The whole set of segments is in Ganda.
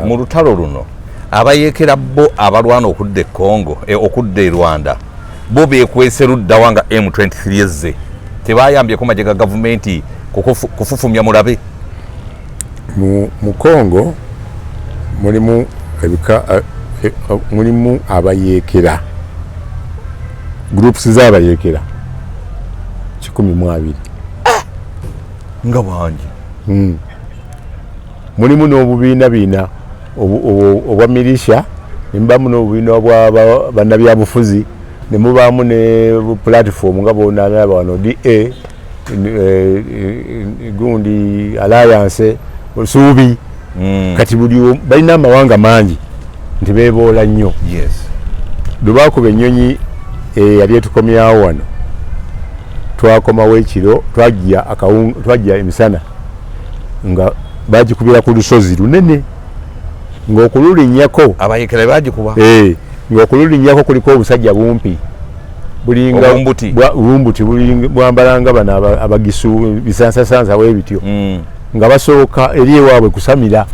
mu lutalo luno abayeekera bo abalwana okudda e Congo okudda e Rwanda bo beekwese ludda wanga M23 ezze tebayambyeko magye ga gavumenti kufufumya mulabe mu Congo mulimu abayeekera groups z'abayeekera 120 nga bwangi mulimu n'obubiina obwa milisha nembamu n'obubiina obwa bannabyabufuzi ne mubaamu ne platform nga boonalaba wano DA gundi alliance osuubi kati buli balina amawanga mangi nti beeboola nnyo lwebaakuba ennyonyi yali etukomyawo wano twakomawo ekiro twajja emisana nga bagikubira ku lusozi lunene ng'okululinnyako abayekera bagikuba ng'okululinnyako kuliko obusajja bumpi bulinga bumbuti bwambalanga bano abagisu bisansasansa webityo nga basooka eri ewaabwe kusamira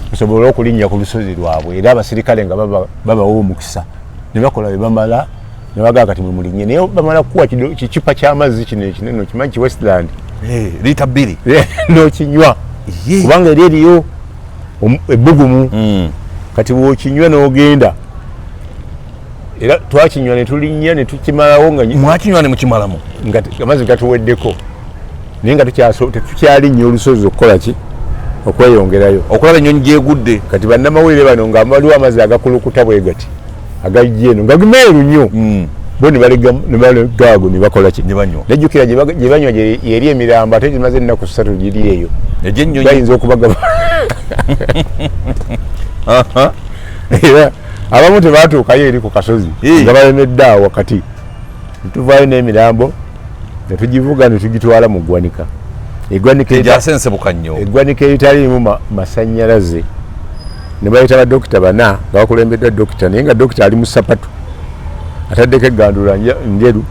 kusobola okulinnya ku lusozi lwabwe era abasirikale nga babawo omukisa ne bakola bwe bamala ne bagaa kati mumulinnye naye bamala kukuwa kicupa ky'amazzi kino ekinene okimanyi ki Westland lita 2 n'okinywa kubanga eri eriyo ebbugumu kati bw'okinywa n'ogenda era twakinywa ne tulinnya ne tukimalawo nga mwakinywa ne mukimalamu nga amazzi gatuweddeko naye nga tetukyalinnyo olusozi okukola ki okweyongerayo okulaba ennyonyi gyegudde kati bannamawulire bano nga waliwo amazzi agakulukuta bwe gati agajja eno nga gumeeru nnyo bo ne balegaago ne bakola ki nejjukira gye banywa yeri emirambo ate gimaze ennaku 3 giri eyo bayinza okubagaba era abamu tebaatuukayo eri ku kasozi nga balemedde awo wakati netuvaayo n'emirambo ne tugivuga ne tugitwala mu ggwanika eggwanika eritaliimu masannyalaze ne bayita badokita bana nga bakulembeddwa dokita naye nga dokita ali mu sapatu ataddeko eggandula njeru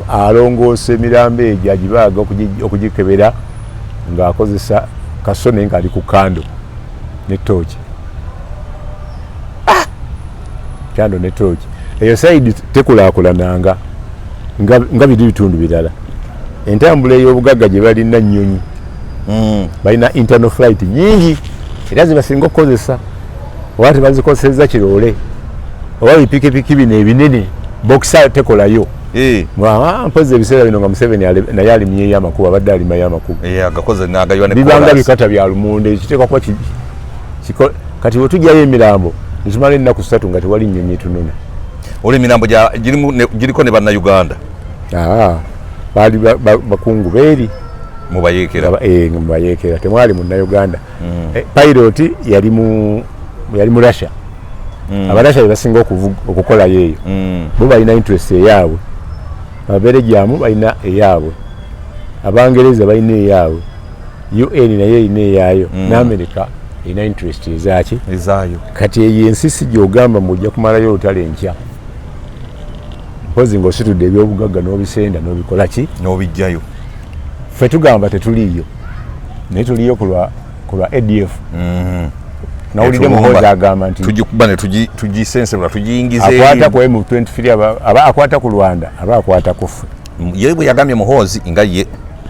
alongoosa emirambo egyo agibaaga okugikebera ng'akozesa kaso naye nga ali ku kando netooki kando netooki eyo saidi tekulaakulananga nga biri bitundu birala entambula ey'obugagga gye balina nnyonyi balina internal flight nyingi era zibasinga okukozesa oba tebazikozeseza kiroole oba bipikipiki bino ebinene bokisa tekolayo mpozi ebiseera bino nga Museveni naye alimye ey'amakubo abadde alima y'amakubo bibanga bikata bya lumonde ekiteekwa kuba kati bwe tujjayo emirambo netumala ennaku 3 nga tewali nnyonyi etunona olwo emirambo giriko ne bannayuganda baali bakungu beeri mubayeekera temwali munnayuganda pilot yali mu Russia abarasha bebasinga okukolayo eyo bo balina interest eyaabwe ababerejamu balina eyaabwe abangereza balina eyaabwe UN naye erina eyaayo n'Amerika erina interest ezaayo kati eyo ensisi gy'ogamba mujja kumalayo olutale enkya mpozi ng'ositudde ebyobugagga n'obisenda n'obikola ki n'obijjayo ffe tugamba tetuliiyo naye tuliyo ku lwa ADF nawulidde muhozi agamba nti tugikuba ne tugisensebula tugiyingize akwata ku M23 aba akwata ku Rwanda aba akwata ku ffe ye bwe yagambye muhozi nga ye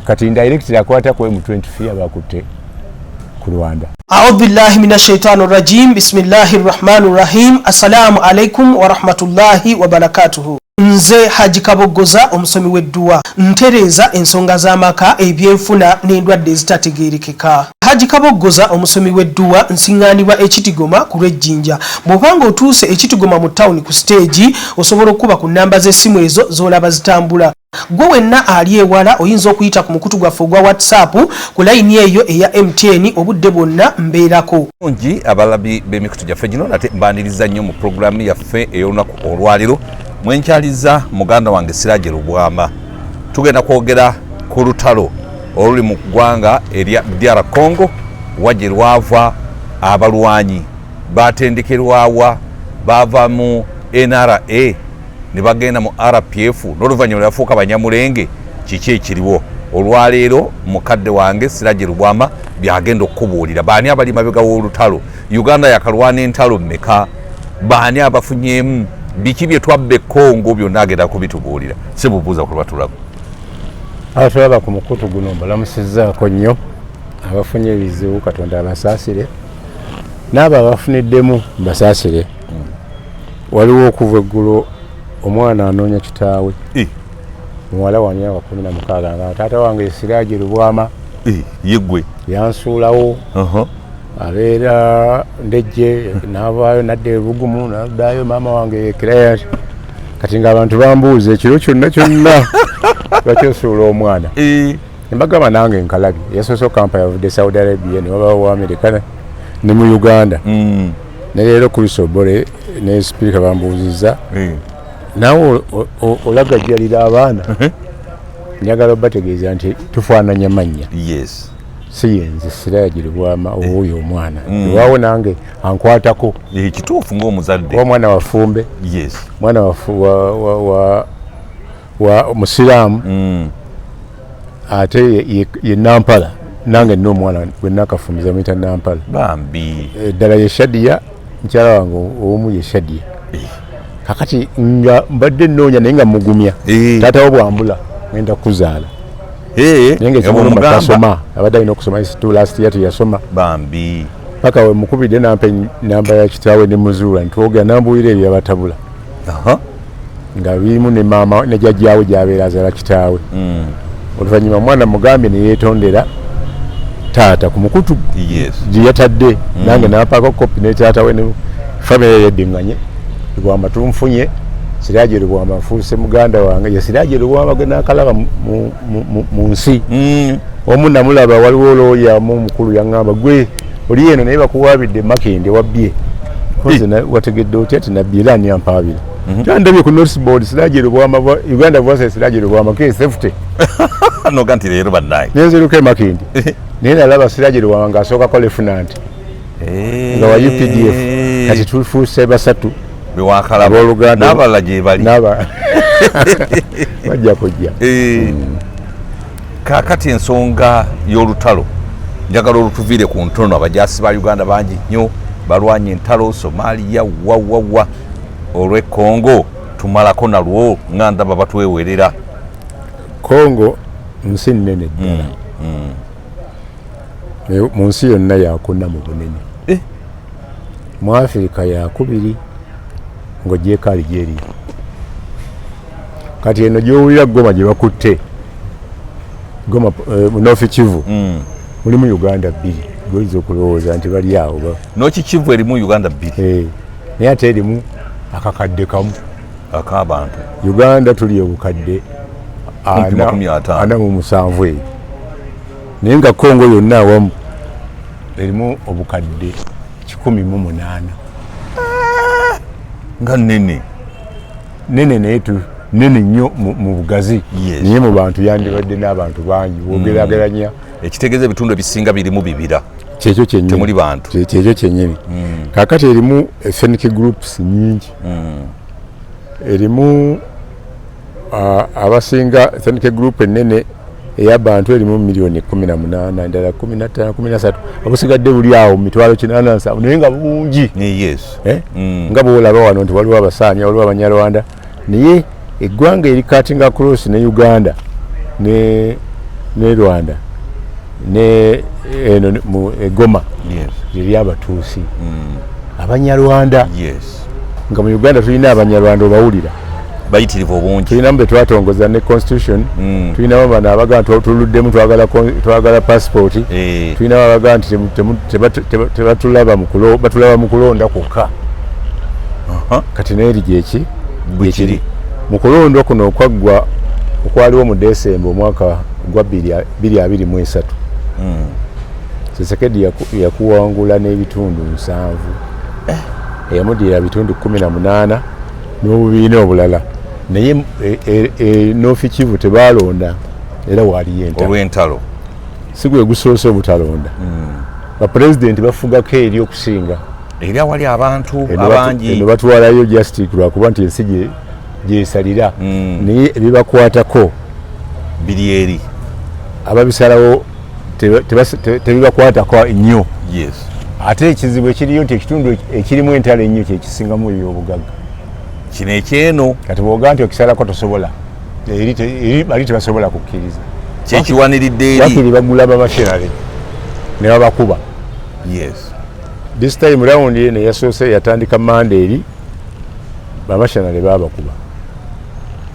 kati indirectly akwata ku M23 aba akutte ku Rwanda. A'udhu billahi minash shaitani rajim. Bismillahir rahmanir rahim. Assalamu alaikum wa rahmatullahi wa barakatuhu. Nze Haji Kabogoza omusomi w'edduwa ntereza ensonga z'amaka ebyenfuna n'endwadde ezitategeerekeka. Haji Kabogoza omusomi w'edduwa nsiŋŋaanibwa ekitigoma ku lw'ejjinja. Bw'obanga otuuse ekitigoma mu ttawuni ku siteegi osobola okuba ku nnamba z'essimu ezo z'olaba zitambula. Gwe wenna ali ewala oyinza okuyita ku mukutu gwaffe ogwa WhatsApp ku layini eyo eya MTN obudde bwonna mbeerako. Bungi abalabi b'emikutu gyaffe gino nate mbaniriza nnyo mu pulogulaamu yaffe ey'olunaku olwaliro mwenkyaliza muganda wange Siraje Lubwama. Tugenda kwogera ku lutalo oluli mu ggwanga erya DR Congo wajje lwava abalwanyi batendekerwawa bava mu NRA ne bagenda mu RPF n'oluvannyuma yafuuka banyamulenge kiki ekiriwo olwaleero mukadde wange Siraje Lubwama byagenda okukubuulira. Baani abali mabega w'olutalo? Uganda yakalwana entalo mmeka? Baani abafunyemu? Biki bye twabba e Congo byonna agenda kubitubuulira. Sibubuuza ku lwatulabo. Abatulaba ku mukutu guno mbalamusizzaako nnyo abafunye ebizibu, Katonda abasaasire, n'abo abafuniddemu basaasire. Waliwo okuva eggulo omwana anoonya kitaawe, muwala wa myaka 16 nga taata wange Siraaji Lubwama yeggwe yansuulawo, abeera Ndejje, n'avaayo nadda e Bugumu, n'addayo maama wange Client. Kati ng'abantu bambuuza ekiro kyonna bakyosuula omwana. Mbagamba nange nkalabye yasoose kampala yavudde Saudi Arabia, ne wabaawo wa Amerika ne mu Uganda. Ne leero Kristo Bole ne Sipiika bambuuzizza, naawe olagajjalira abaana. Njagala obategeeza nti tufaananya mannya. Si yenze Siraaji Lubwama oyo omwana. Waawo nange ankwatako. Kituufu ng'omuzadde. Omwana wafumbe. Mwana wa Musiraamu. Ate ye Nampala. Nange nno omwana gwe nakafumbiza muyita Nampala. Bambi. Ddala ye Shadiya, mukyala wange omu ye Shadiya. Kakati nga mbadde nnoonya naye nga mugumya. Taata wo bwambula ngenda kuzaala. Nenge kimulumba tasoma, abadde alina okusoma isitu last year teyasoma. Bambi. Paka we mukubidde nampe namba ya kitaawe ne muzuula ntwogera nambuulira ebyabatabula. Nga birimu ne maama ne jjajjaawe gy'abeera azaala kitaawe. Oluvannyuma mwana mugambye ne yeetondera taata ku mukutu gye yatadde. Nange nampaako kopi ne taatawe ne famire yeddinganye. Lubwama tunfunye, Siraaji Lubwama nfuuse muganda wange. Ye Siraaji Lubwama gwe naakalaba mu nsi. Omu namulaba, waliwo looya mu mukulu yaŋŋamba, gwe oli eno naye bakuwaabidde Makindi wabbye. Wategedde otya ati nabbye era ani ampaabira. Kyandabye ku notice board Siraaji Lubwama, Uganda versus Siraaji Lubwama ke safety. Noga nti leero bannaye. Nenziruka e Makindi. Naye nalaba Siraaji Lubwama ng'asooka lefutananti. Nga wa UPDF. Kati tufuuse basatu. Bewakalaba n'abalala gye bali. Bajja kujja. Kaakati ensonga y'olutalo njagala olutuviire ku ntono. Abajaasi ba Uganda bangi nnyo balwanye entalo Somalia wawawa olw'e Congo tumalako nalwo nga ndaba batwewerera. Congo nsi nnene ddala. Mu nsi yonna yakuna mu bunene. Mu Afirika yakubiri ng'ogyeko Algeria. Kati eno gy'owulira Goma gye bakutte, Goma North Kivu, mulimu Uganda 2. Goyinza okulowooza nti bali awo. North Kivu erimu Uganda 2. Naye ate erimu akakadde kamu ak'abantu. Uganda tuli obukadde 47 eyo. Naye nga Congo yonna awamu erimu obukadde 18. Nga nene naye nene nnyo mu bugazi. Naye mu bantu yandibadde n'abantu bangi bwogerageranya. Ekitegeeza ebitundu ebisinga birimu bibira. Kyekyo kyennyini. Temuli bantu. Kyekyo kyennyini. Kaakati erimu ethnic groups nyingi. Erimu abasinga ethnic group ennene ey'abantu erimu milioni 18, endala 15, 13. Obusigadde buli awo mu mitwalo 87 naye nga bungi. Nga bw'olaba wano nti waliwo Abasaanya, waliwo Abanyarwanda. Naye eggwanga eri cutting across ne Uganda ne Rwanda ne eno mu Goma liri Abatuusi, Abanyarwanda. Nga mu Uganda tulina Abanyarwanda obawulira bayitirivu obungi. Tulinamu be twatongoza ne constitution. Tulinamu bano abagaa tuluddemu twagala passport. Tulinamu abagaa nti tebatulaba mu kulonda kwokka. Kati naye gyeki bwekiri mu kulonda kuno okwaggwa okwaliwo mu Desemba omwaka gwa 2023. Tshisekedi yakuwangula n'ebitundu 7. Eyamuddirira bitundu 18 n'obubiina obulala. Naye North Kivu tebalonda era waliyo olw'entalo. Si gwe gusoose obutalonda. Bapulezidenti bafugako eri okusinga. Eri awali abantu abangi. Eno batwalayo justice lwakuba nti ensi gyesalira. Naye ebibakwatako biri eri. Ababisalawo tebibakwatako nnyo. Yes. Ate ekizibu ekiriyo nti ekitundu ekirimu entalo ennyo kyekisingamu ebyobugagga. Kino ekyeno kati bw'ogaa nti okisalako tosobola eri bali tebasobola kukkiriza kyekiwaniridde eri bakiri bagula bamashinale ne babakuba. Yes. This time round ne yasoose yatandika mande eri bamashinale babakuba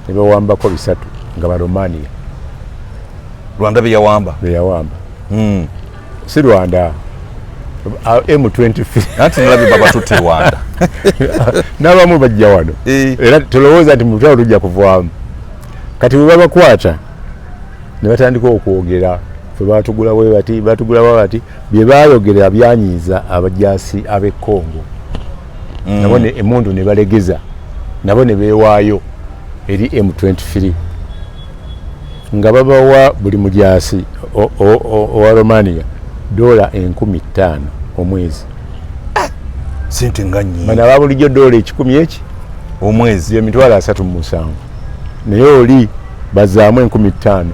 ne bawambako 3 nga Baromania. Rwanda beyawamba si Rwanda M23 ati nalabi baba tuti Rwanda n'abamu bajja wano era tulowooza nti mutwalo tujja kuvaamu kati bwe babakwata ne batandika okwogera fe batugula bati bye baayogera byanyiiza abajaasi ab'e Congo. Nabo ne emundu ne balegeza nabo ne beewaayo eri M23 nga babawa buli mujaasi owa Romania $15,000 omwezi. Sente nga nnyo. Bana babulijjo $10,000 eki omwezi ye $37,000 naye oli bazaamu $15,000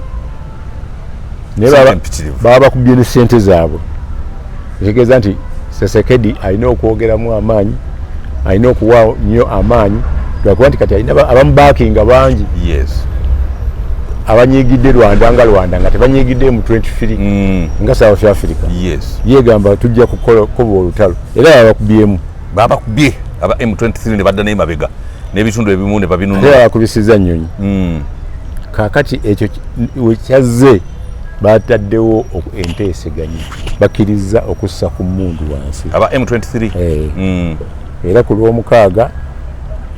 naye baba bakubye ne ssente zaabwe. Ekitegeeza nti Tshisekedi alina okwogeramu amaanyi, alina okuwa nnyo amaanyi lwakuba nti kati alina abamubaakinga bangi. Yes. Abanyiigidde Rwanda nga tebanyiigidde M23 nga South Africa. Yes. Yegamba tujja kuba olutalo era babakubye aba M23 ne badda n'emabega n'ebitundu ebimu ne babinunula. Era bakubisiza nnyonyi. Kaakati ekyo wekyazze bataddewo enteeseganya bakkiriza okussa ku mmundu wansi aba M23. Era ku Lwomukaaga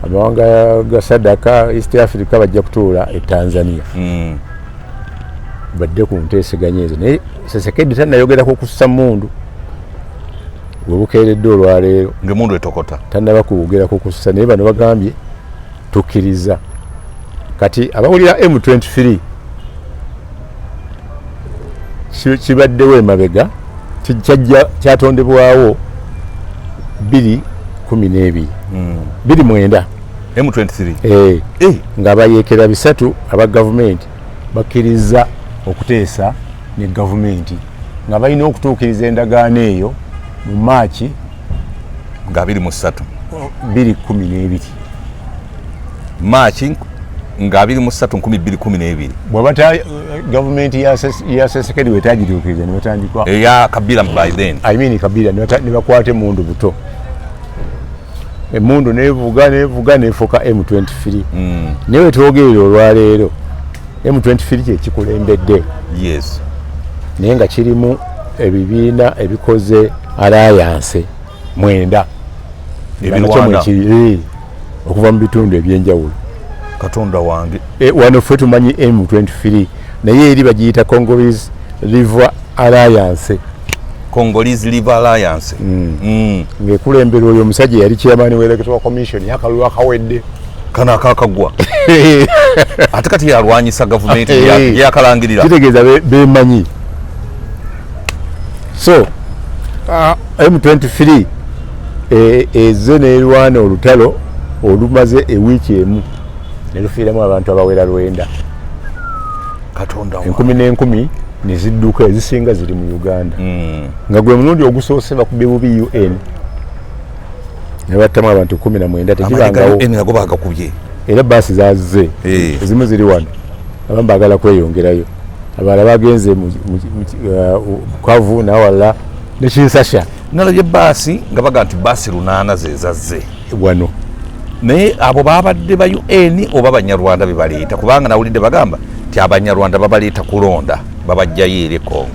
amawanga ga Sadaka East Africa bajja kutuula e Tanzania. Badde ku nteeseganya ezo naye Tshisekedi tannayogerako kussa mmundu webukeeredde olwaleero ng'emundu etokota tannaba kuwogerako kussa naye bano bagambye tukkiriza. Kati abawulira M23 kibaddewo emabega kyatondebwawo 2012 M23 nga bayeekera 3 aba gavumenti bakkiriza okuteesa ne gavumenti nga balina okutuukiriza endagaano eyo mu Maachi nga 2013 Maachi nga 2013 bw'abata gavumenti ya Tshisekedi wetagituukiriza ne batandikwa eya Kabila by then Kabila ne bakwata emmundu buto. Emmundu nevuga nefuuka M23 naye wetwogerera olwaleero M23 kyekikulembedde. Yes. Naye nga kirimu ebibiina ebikoze alliance 9 okuva mu bitundu ebyenjawulo. Katonda wange wano ffe tumanyi M23 naye eri bagiyita Congolese River Alliance. Ng'ekulembera oyo omusajja yali chairman w'Electoral Commission yakalulu akawedde kana akakagwa ate kati yalwanyisa gavumenti yakalangirira kitegeeza bemanyi. So M23 ezze n'erwana olutalo olumaze ewiiki emu ne lufiiramu abantu abawera 9. Katonda 10,000 ne zidduka ezisinga ziri mu Uganda. Nga gwe mulundi ogusoose bakubye bubi UN ne battamu abantu 19 tekibangawo nago bagakubye era baasi zazze ezimu ziri wano abamu baagala kweyongerayo abalala bagenze mu Bukavu nawala ne Kinsasha nalabye baasi nga baga nti baasi 8 zezazze wano naye abo babadde ba UN oba Banyarwanda bebaleeta kubanga nawulidde bagamba ti Abanyarwanda babaleeta kulonda babajjayo eri Congo.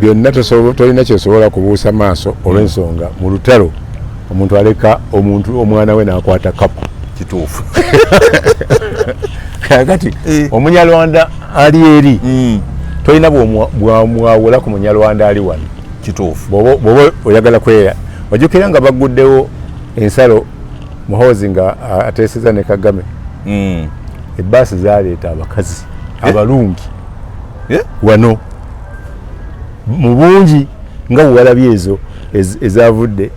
Byonna tolina kyosobola kubuusa maaso olw'ensonga mu lutalo omuntu aleka omwana we n'akwata kapu. Kituufu. Kakati Omunyarwanda ali eri tolina bwamwawula ku Munyarwanda ali wano. Kituufu. Bw'oba oyagala kweya wajjukira nga baguddewo ensalo Muhoozi nga ateeseza ne Kagame. Ebbaasi zaleeta abakazi abalungi wano mu bungi nga bwalabye ezo ezavudde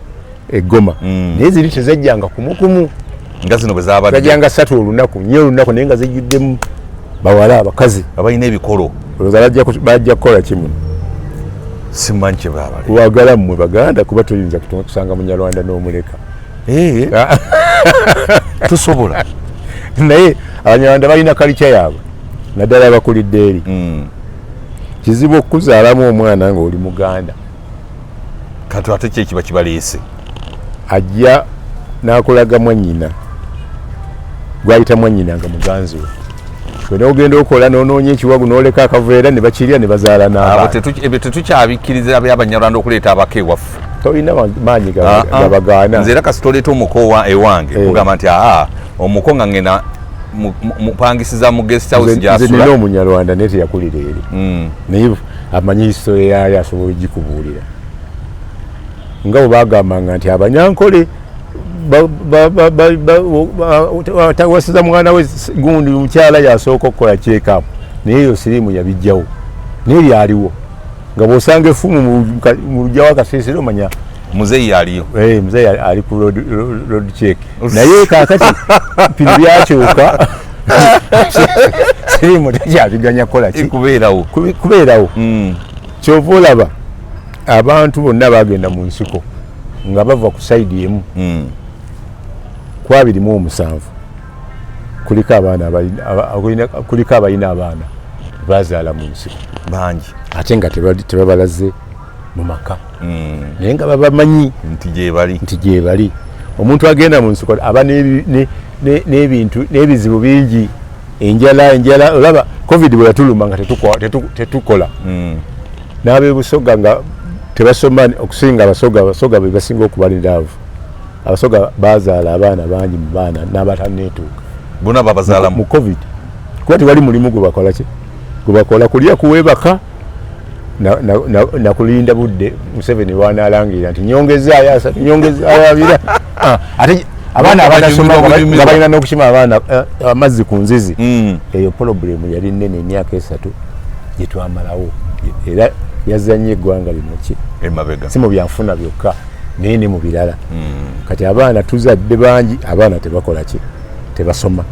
eGoma naye ziri tezajjanga kumukumu nga zino bwe zajjanga 3 olunaku 4 olunaku naye nga zijjuddemu bawala abakazi abalina ebikolo bajja kukola kimu simanyi kye baabale wagala mmwe baganda kuba tuyinza kusanga munyarwanda n'omuleka tusobola naye abanyarwanda balina kalica yaabwe naddala abakulidde eri kizibu okuzaalamu omwana ng'oli muganda kati ate kyekiba kibaleese ajja n'akulaga mwannyina gwayita mwannyina nga muganzi we n'ogenda okola n'onoonya ekiwagu n'oleka akaveera ne bakirya ne bazaala n'abaana ebyo tetukyabikkiriza by'abanyarwanda okuleeta abaka ewaffe tolina maanyi gabagaana nze era kasi toleeta omuko ewange kugamba nti omuko nga ngena mupangisiza mu guest house gy'asula nze nina omunyarwanda naye teyakulira eri naye amanyi hisitole yaayo asobola ogikubuulira nga bwe bagambanga nti abanyankole tawasiza mwana we gundi mukyala yasooka okukola kyekamu naye eyo siriimu yabijjawo naye lyaliwo nga bw'osanga effumu mu lujja w'akasiisiro omanya muzeeyi aliyo muzeeyi ali ku road check naye kaakati bino byakyuka siriimu tekyabiganya kukola ki kubeerawo kyova olaba abantu bonna bagenda mu nsiko nga bava ku sayidi emu ku 27 kuliko abalina abaana bazaala mu nsiko bangi ate nga tebabalaze mu maka naye nga babamanyi nti gyebali omuntu agenda mu nsiko aba n'ebintu n'ebizibu bingi enjala olaba covid bwe yatuluma nga tetukola n'abebusoga nga tebasoma okusinga abasoga be basinga okubaliraavu abasoga bazaala abaana bangi mu baana n'abataneetuuka bonna babazaala mu covid kuba tewali mulimu gwe bakola kulya kuwebaka nakulinda budde Museveni wanaalangirira nti nyongezaayo 3 nyongezaayo 2 ate abaana abadasoma nga balina n'okukima abaana amazzi ku nzizi eyo pulobulemu yali nnene emyaka 3 gye twamalawo era yazanye eggwanga lino ki emabega si mu byanfuna byokka naye ne mu birala kati abaana tuzadde bangi abaana tebakola ki tebasoma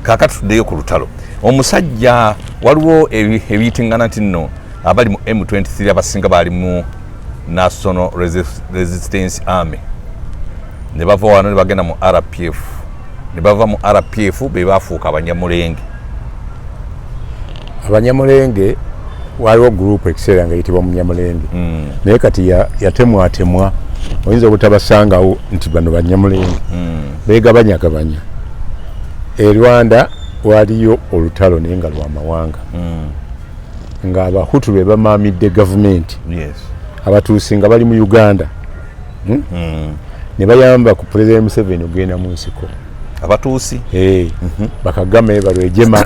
kaakati tuddeyo ku lutalo omusajja waliwo ebiyitingana nti nno abali mu M23 abasinga bali mu National Resistance Army ne bava wano ne bagenda mu RPF ne bava mu RPF be bafuuka abanyamulenge waliwo group ekiseera nga yitibwa munyamulenge naye kati yatemwatemwa oyinza obutabasangawo nti bano banyamulenge begabanyagabanya e Rwanda waliyo olutalo naye nga lwamawanga nga abahutu be bamaamidde gavumenti abatuusi nga bali mu Uganda ne bayamba ku President Museveni ogenda mu nsiko abatuusi bakagame balwejema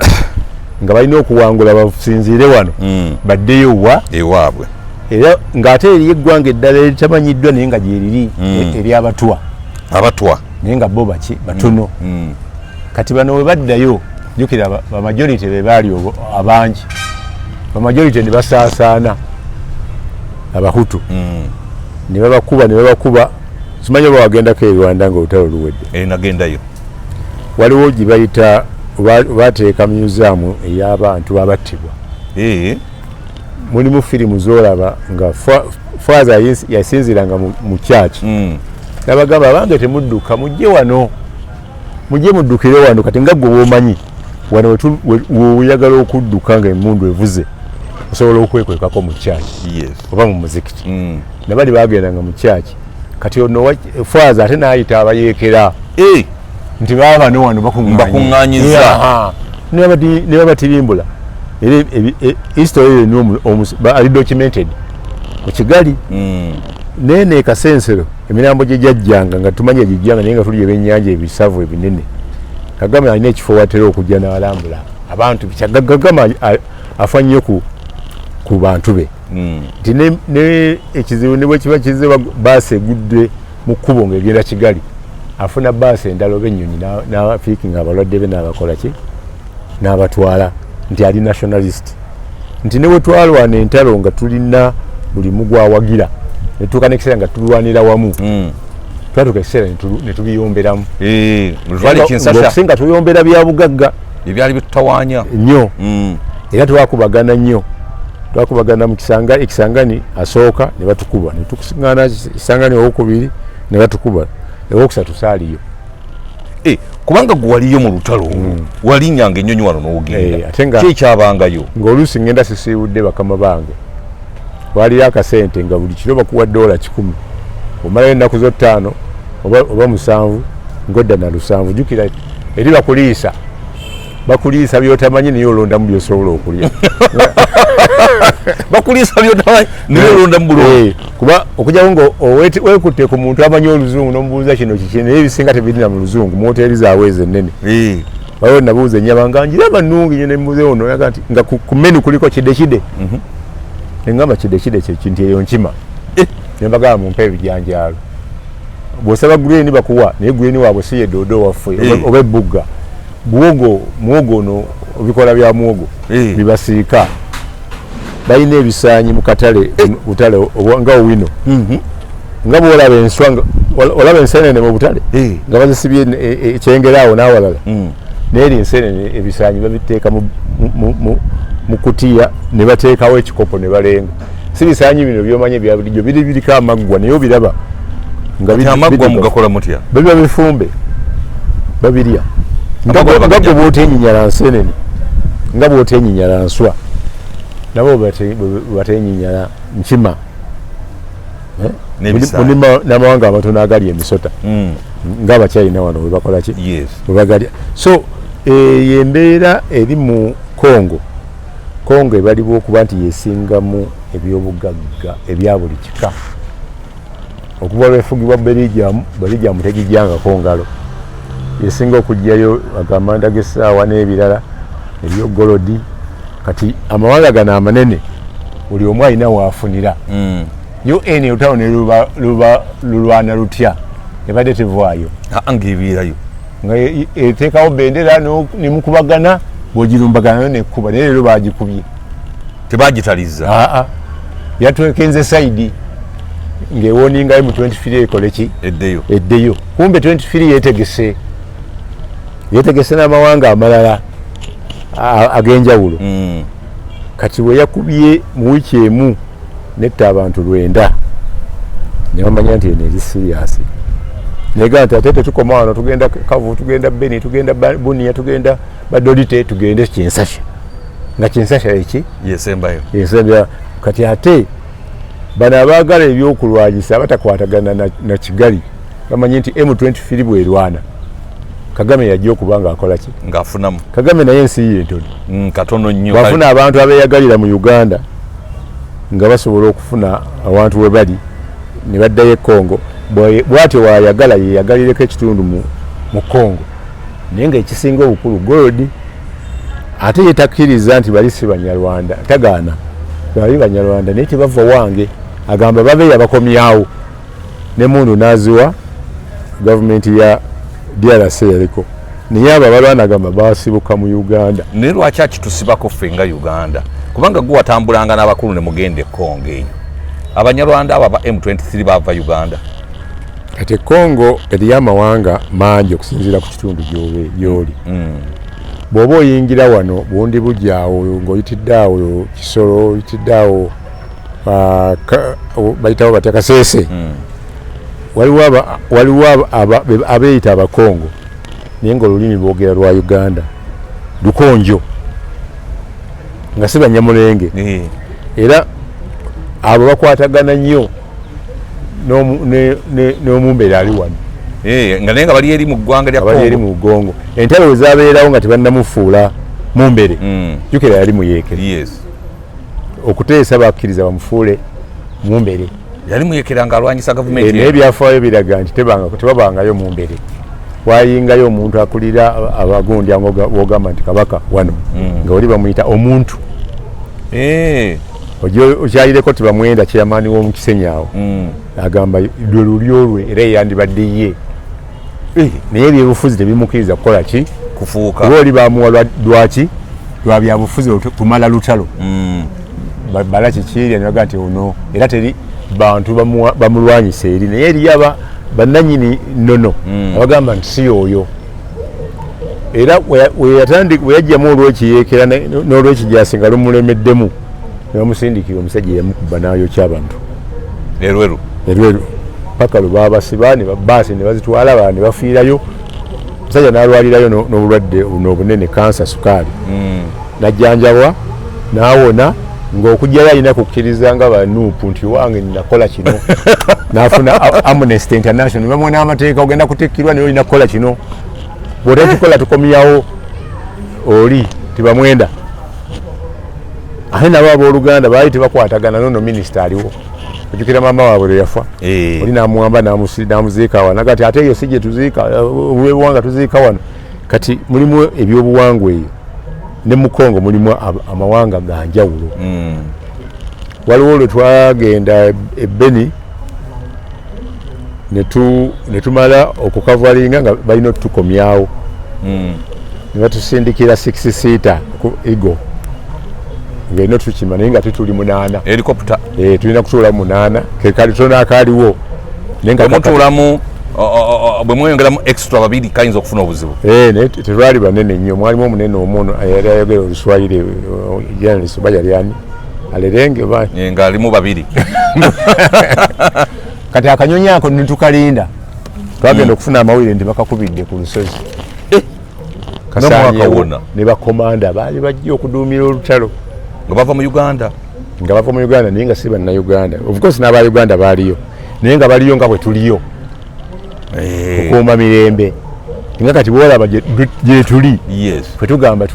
nga balina okuwangula basinziire wano baddeyo ewaabwe era ng'ate eriyo eggwanga eddala eritamanyiddwa naye nga gyeriri ery'abatwa naye nga bo batono kati bano we baddayo jjukira bamajority be baali abangi bamajority ne basaasaana abahutu ne babakuba simanyi oba wagendako e Rwanda nga olutalo luwedde nagendayo waliwo gye bayita bateeka museum ey'abantu abattibwa mulimu firimu z'olaba nga father yasinziranga mu church nabagamba abange temudduka mujje wano mujje muddukire wano kati nga gwe bwomanyi wano weyagala okudduka nga emmundu evuze osobola okwekwekako mu church oba mu muzikiti ne bali bagendanga mu church kati ono father ate n'ayita abayeekera nti baba no wano bakuŋŋaanyiza ne babatirimbula era history eno ali documented mu Kigali nene kasensero emirambo gye jajjanga nga tumanye gijjanga naye nga tuli ebyennyanja ebisavu ebinene Kagame alina ekifo watera okujja n'alambula abantu Kagame afa nnyo ku bantu be nti ne ekizibu ne bwe kiba kiziba baasi egudde mu kkubo ng'egenda Kigali afuna baasi endala oba ennyonyi n'abafiikinga abalwadde be n'abakola ki n'abatwala nti ali nationalist nti ne bwe twalwana entalo nga tulina buli mugwawagira ne tuuka n'ekiseera nga tulwanira wamu twatuuka ekiseera ne tubiyomberamu okusinga tuyombera bya bugagga ebyali bitutawaanya nnyo era twakubagana nnyo twakubagana mu ekisangani asooka ne batukuba ne tukusigana ekisangani owokubiri ne batukuba ewokusatu saaliyo kubanga gwe waliyo mu lutalo walinyanga ennyonyi wano n'ogenda ki ekyabangayo ng'oluusi ngenda sisiibudde bakama bange waliyo akasente nga buli kiro bakuwa $100 omalayo ennaku zo 5 oba 7 ngodda na 7 jjukira eri bakuliisa byotamanyi niyo olondamu byosobola okulya bakuliisa byotamanyi niyo olondamu bulungi kuba okujjawo ng'owekutte ku muntu amanyi oluzungu n'omubuuza kino kiki naye ebisinga tebirina mu luzungu mu hoteeri zaabwe ezo ennene waliwo nabuuza ennyama nga njiraba nnungi nyo nemubuuze ono yaga nti nga ku menu kuliko kidekide engamba kidekide kyekintu eyo nkima nembagamba mumpe ebijanjaalo bw'osaba gureeni bakuwa naye gureeni waabwe si ye doodo waffe oba ebbugga muwogo ono bikola bya muwogo bibasiika balina ebisaanyi mu katale butale nga owino nga bwolaba enswa olaba ensenene mu butale nga bazisibye ekyengeraawo n'awalala neeri ensenene ebisaanyi babiteeka mu kutiya ne bateekawo ekikopo ne balenga si bisaanyi bino byomanyi bya bulijjo biriko amaggwa naye obiraba amaggwa mugakola mutya babiba bifumbe babirya nga gwe bwotenyinyala nsenene nga bwotenyinyala nswa nabo batenyinyala nkima n'amawanga amatono agali emisota ng'abakyalina wano webakola ki webagalya so embeera eri mu Congo ebalibwa okuba nti yesingamu ebyobugagga ebya buli kika okuba lwefugibwa Belgium tegijjangako ngalo yesinga okujjayo agamanda g'essaawa n'ebirala ebyogolodi kati amawanga gano amanene buli omu alina waafunira UN olutalo ne lulwana lutya ebadde tevaayo ngaebiirayo nga eteekawo bendera nemukubagana bw'ogirumbagana nekkuba naye leero baagikubye tebagitaliza yatwekenze saidi ng'ewoningayo mu 23 ekole ki eddeyo kumbe 23 yetegese n'amawanga amalala ag'enjawulo kati bwe yakubye mu wiiki emu netta abantu 9 ne bamanya nti eno eri siriyasi negamba nti ate tetukoma wano tugenda Kavu tugenda Beni tugenda Bunia tugenda Badolite tugende Kinsasha nga Kinsasha eki yesembayo kati ate bano abaagala ebyokulwanyisa batakwatagana na Kigali bamanyi nti M23 bwerwana Kagame yajja okuba ng'akola ki ng'afunamu Kagame naye ensi ye entono katono nnyo bafuna abantu abeeyagalira mu Uganda nga basobola okufuna abantu we bali ne baddayo e Congo bw'atyo waayagala yeeyagalireko ekitundu mu Congo naye ng'ekisinga obukulu golodi ate ye takkiriza nti bali si Banyarwanda tagaana bali Banyarwanda naye tebava wange agamba babe yabakomyawo n'emmundu n'aziwa gavumenti ya DRC yaliko naye abo abalwanagamba basibuka mu Uganda naye lwaki akitusibako ffe nga Uganda kubanga gwe watambulanga n'abakulu ne mugenda e Congo eyo Abanyarwanda abo aba M23 bava Uganda kati Congo eriyo amawanga mangi okusinziira ku kitundu gy'oli bw'oba oyingira wano bundi bujjaawo ng'oyitidde awo Kisoro oyitidde awo bayitawo batya Kasese waliwo abeeyita Abakongo naye ng'olulimi boogera lwa Uganda lukonjo nga si Banyamulenge era abo bakwatagana nnyo n'omumbere ali wano nga naye nga bali eri mu ggwanga lya Congo eri mu gongo entalo we zabeerawo nga tebannamufuula mumbere jjukira yali muyeekere okuteesa bakkiriza bamufuule mumbere yali muyekera ng'alwanyisa gavumenti naye ebyafaayo biraga nti tebabangayo mumbere wayingayo omuntu akulira abagundi wogamba nti kabaka wano nga oli bamuyita omuntu okyayireko tibamwenda kyeyamaani w'omukisenyaawo agamba lwe lulyo lwe era eyandibadde ye naye ebyobufuzi tebimukkiriza kukola ki kufuuka oba oli bamuwa lwaki lwa byabufuzi kumala lutalo bala kikirya nebaga nti ono era teri bantu bamulwanyisa eri naye eriyo bannanyini nnono abagamba nti si oyo era weyajjamu olw'ekiyeekera n'olw'ekijaasi lumulemeddemu ne bamusindikira omusajja yamukuba n'ayokya abantu erweru paka lwe baabasiba ne babaasi ne bazitwala abantu ne bafiirayo omusajja n'alwalirayo n'obulwadde obunene kansa sukaali najjanjabwa n'awona ng'okujjayo alina kukkiriza nga banuupu nti wange ninakola kino n'afuna Amnesty International bamwe n'amateeka ogenda kutekkirwa naye olina kukola kino bw'otakikola tukomyawo oli tibamwenda ate nabo abooluganda baali tebakwatagana nono minisita aliwo ojjukira maama waabwe lwe yafa oli n'amuwamba n'amuziika wano kati ate eyo si gye tuziika obuwanga tuziika wano kati mulimu ebyobuwangwa eyo ne mu Congo mulimu amawanga ga njawulo waliwo lwe twagenda e Beni ne tumala okukavalinga nga balina otukomyawo ne batusindikira 6 seater ku Eagle ng'erina tukima naye nga tituli 8 helicopter tulina kutuula 8 ke kalitono akaaliwo mutuulamu bwe mweyongeramu extra babiri kayinza okufuna obuzibu naye tetwali banene nnyo mwalimu omunene omuono yali ayogera oluswayiri journalist oba yali ani alerenge ng'alimu babiri kati akanyonyi ako netukalinda twagenda okufuna amawulire nti bakakubidde ku lusozi kasaanyewona ne bakomanda baali bajja okuduumira olutalo nga bava mu Uganda naye nga si bannayuganda of course n'aba Uganda baaliyo naye nga baliyo nga bwe tuliyo okuuma mirembe nga kati bwolaba gye tuli fwe tugamba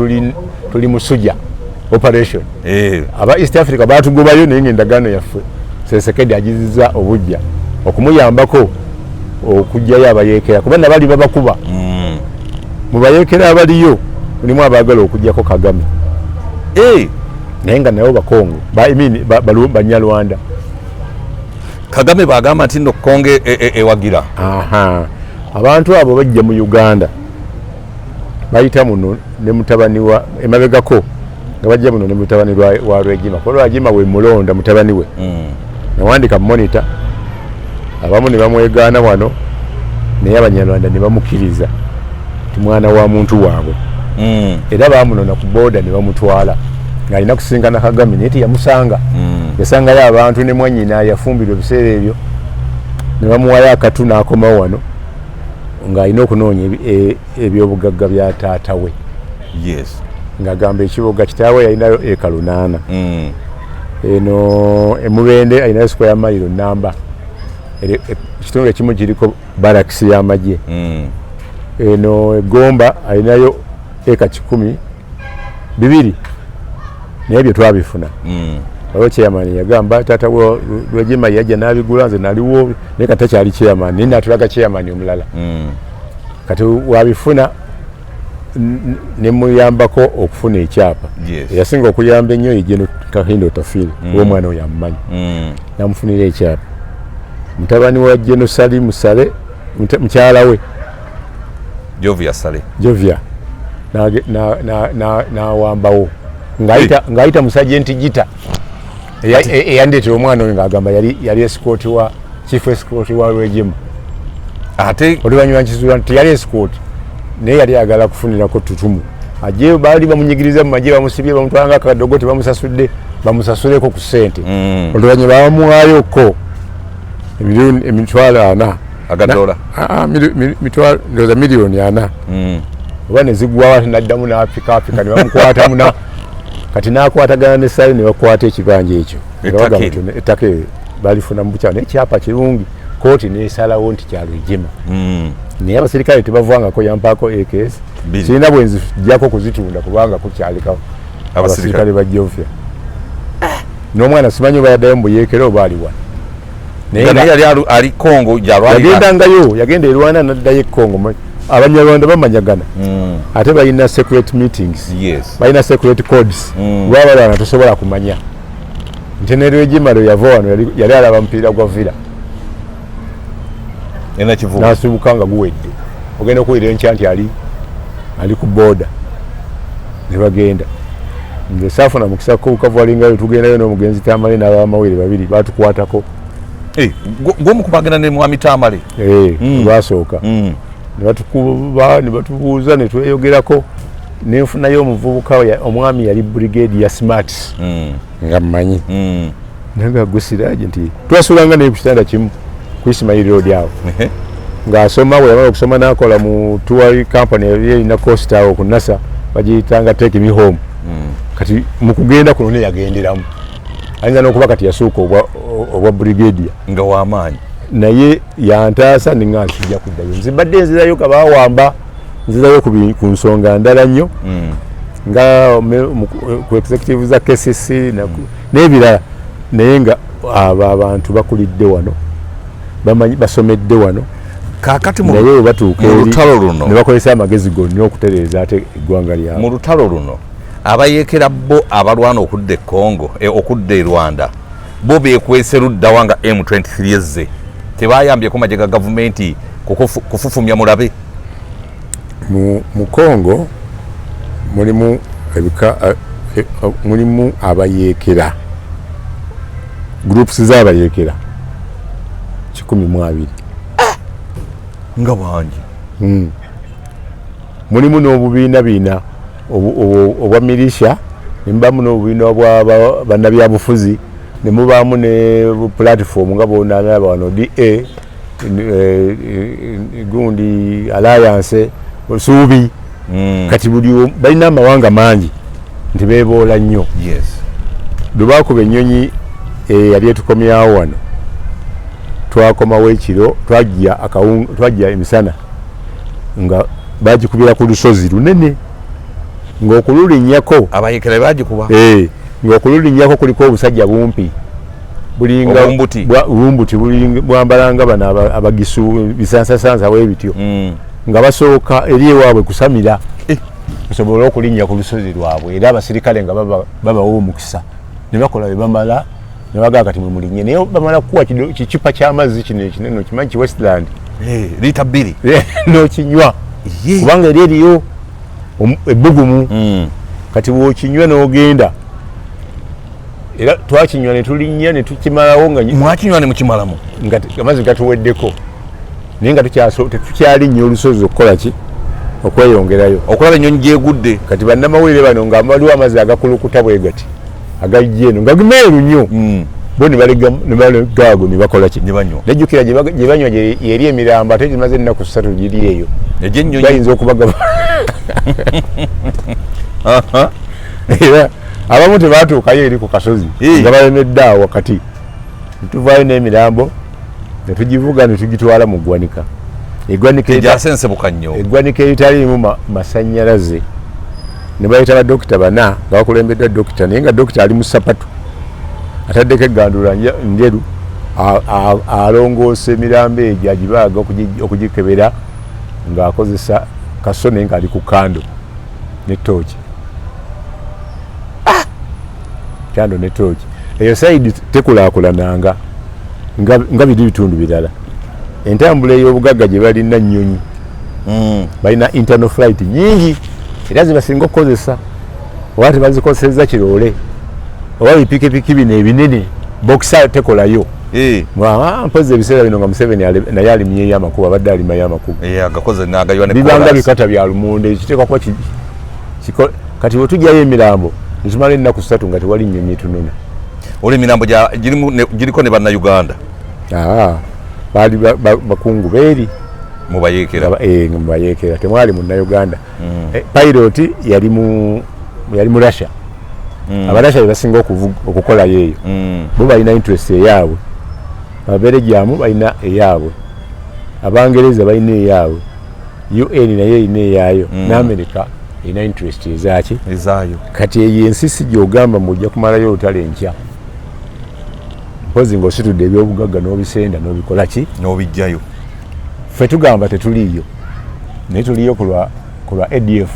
tuli mu Suja operation aba East Africa baatugobayo naye nga endagaano yaffe Sesekedi agiziza obujja okumuyambako okujjayo abayeekera kuba nabali babakuba mu bayeekera abaliyo mulimu abaagala okugjako Kagame naye nga nabo bakongo banyalwanda Kagame bagamba nti nno Konge ewagira abantu abo bajja mu Uganda bayita muno ne mutabani wa emabegako nga bajja muno ne mutabani wa Rwejima ko Rwejima we mulonda mutabani we nawandika monitor abamu ne bamwegaana wano naye abanyarwanda ne bamukiriza ti mwana wa muntu waabwe era bamunona ku boda ne bamutwala ng'alina kusisinkana Kagame naye teyamusanga yasangayo abantu ne mwanyina yafumbirwa ebiseera ebyo ne bamuwayo akatu n'akomawo wano ng'alina okunoonya ebyobugagga bya taata we ng'agamba ekibuga kitaawe yalinayo ekalu 8 eno Emubende alinayo square mile namba ekitundu ekimu kiriko barakisi y'amagye eno Egomba alinayo eka 102 naye bye twabifuna waliwo chairman yagamba taata Rwejima yajja n'abigula nze naliwo naye kati takyali chairman naye natulaga chairman omulala kati wabifuna ne muyambako okufuna ekyapa eyasinga okuyamba ennyo Ejeno Kahindo Tafiri w'omwana oyo amumanyi namufunira ekyapa mutabani wa Jeno Salimu Sale mukyala we Jovia n'awambawo ng'ayita musajja Ntigita eyandeetera omwana oyo ng'agamba yali escort wa chief escort wa Rwejima ate oluvanyuma nkizula nti yali escort naye yali ayagala kufunirako tutumu ajje baali bamunyigiriza mu magye bamusibye bamutwalanga akadogote bamusasudde bamusasuleko ku ssente oluvanyuma bamuwaayoko emitwalo 4 agadola mitwalo ndoza miliyoni 4 oba ne zigwawo naddamu n'apikaapika ne bamukwata muna kati n'akwatagana ne Sale ne bakwata ekibanja ekyo ettaka balifuna mu bukyalo n'ekyapa kirungi kooti n'esalawo nti kya Rwejima naye abasirikale tebavangako yampaako AKS kirina bwenzijjako kuzitunda kubanga kukyalikawo abasirikale ba Jovia n'omwana simanyi oba yaddayo mu buyeekera oba aliwa naye yali ali Congo yagendangayo yagenda erwana n'addayo e Congo abanyarwanda bamanyagana ate balina secret meetings balina secret codes lwabalwana tosobola kumanya nti ne Rwejima lwe yava wano yali alaba mupiira gwa Villa n'asibuka nga guwedde ogenda okuwulira enkya nti ali ku boda ne bagenda nze saafuna mukisa kukavalingayo tugendayo n'omugenzi Tamale n'abamawere babiri batukwatako gw'omu kubagenda ne mwami Tamale lwasooka ne batukuba ne batubuuza ne tweyogerako nenfunayo omuvubuka omwami yali brigade smart nga mmanyi nanga gusiraje nti twasulanga ne kutanda kimu ku Ismail Road awo ng'asoma we yamala okusoma n'akola mu tour company erina Costa awo ku NASA bagiyitanga Take Me Home kati mu kugenda kuno ne yagenderamu ayinza n'okuba kati yasooka obwa brigadier nga w'amaanyi naye yantaasa ninga nkijja kuddayo nzibadde nzirayo kabawamba nzirayo ku nsonga ndala nnyo nga ku executive za KCC n'ebirala naye nga abantu bakulidde wano bamanyi basomedde wano kakati naye batuuka mu lutalo luno ne bakozesa amagezi gonna okutereeza ate eggwanga lyabwe mu lutalo luno abayeekera bo abalwana okudda e Congo okudda e Rwanda bo beekwese ludda wanga M23 ezze tebayambyeko magye ga gavumenti kufufumya mulabe mu Congo mulimu abayeekera groups z'abayeekera 120 nga bangi mulimu n'obubiina obwa milisha ne mubamu n'obubiina obwa bannabyabufuzi ne mubaamu ne platform nga bonalaba wano DA gundi alliance osuubi kati buli balina amawanga mangi nti beeboola nnyo lwebakuba ennyonyi yali etukomyawo wano twakomawo ekiro twajja emisana nga bagikubira ku lusozi lunene ng'okululinnyako abayekera bagikuba ng'okululinnyako kuliko obusajja bumpi bulinga lumbuti bwambalanga bano abagisu bisansasansa webityo nga basooka eri ewaabwe kusamira basobole okulinnya ku lusozi lwabwe era abasirikale nga babawo omukisa ne bakola bye bamala ne bagaa kati mwe mulinnye naye bamala kukuwa kicupa ky'amazzi kino ekinene okimanyi ki Westland lita 2 n'okinywa kubanga eri eriyo ebbugumu kati bw'okinywa n'ogenda era twakinywa ne tulinnya ne tukimalawo nga mwakinywa ne mukimalamu nga amazzi gatuweddeko naye nga tetukyalinnyo olusozi okukola ki okweyongerayo okulaba ennyonyi gyegudde kati bannamawulire bano nga waliwo amazzi agakulukuta bwe gati agajja eno nga gumeeru nnyo bo ne balegaago ne bakola ki nejjukira gye banywa yeri emirambo ate gimaze ennaku 3 giri eyo bayinza okubagaba era abamu tebatuukayo eri ku kasozi nga balemedde awo wakati netuvaayo n'emirambo ne tugivuga ne tugitwala mu ggwanika eggwanika eritaliimu masannyalaze ne bayita badokita bana nga bakulembeddwa dokita naye nga dokita ali mu sapatu ataddeko egandula njeru alongoosa emirambo egyo agibaaga okugikebera ng'akozesa kaso naye ng'ali ku kando netooki kando netooki eyo saidi tekulaakulananga nga biri bitundu birala entambula ey'obugagga gye balina nnyonyi balina internal flight nyingi era zibasinga okukozesa oba tebazikozeseza kiroole oba bipikipiki bino ebinene bokisa tekolayo mpozi ebiseera bino nga Museveni naye alimyeyo amakubo abadde alimayo amakubo bibanga bikata bya lumonde kiteekwa kuba kati bwe tujjayo emirambo netumala ennaku 3 nga tewali nnyonyi etunona oli emirambo giriko ne bannayuganda baali bakungu beeri mubayeekera temwali munnayuganda pilot yali mu Russia abarasha bebasinga okukolayo eyo bo balina interest eyaabwe ababerejamu balina eyaabwe abangereza balina eyaabwe UN naye erina eyaayo n'Amerika erina interest ezaayo kati eyo ensisi gy'ogamba mujja kumalayo olutale enkya mpozi ng'ositudde ebyobugagga n'obisenda n'obikola ki n'obijjayo ffe tugamba tetuliiyo naye tuliyo ku lwa ADF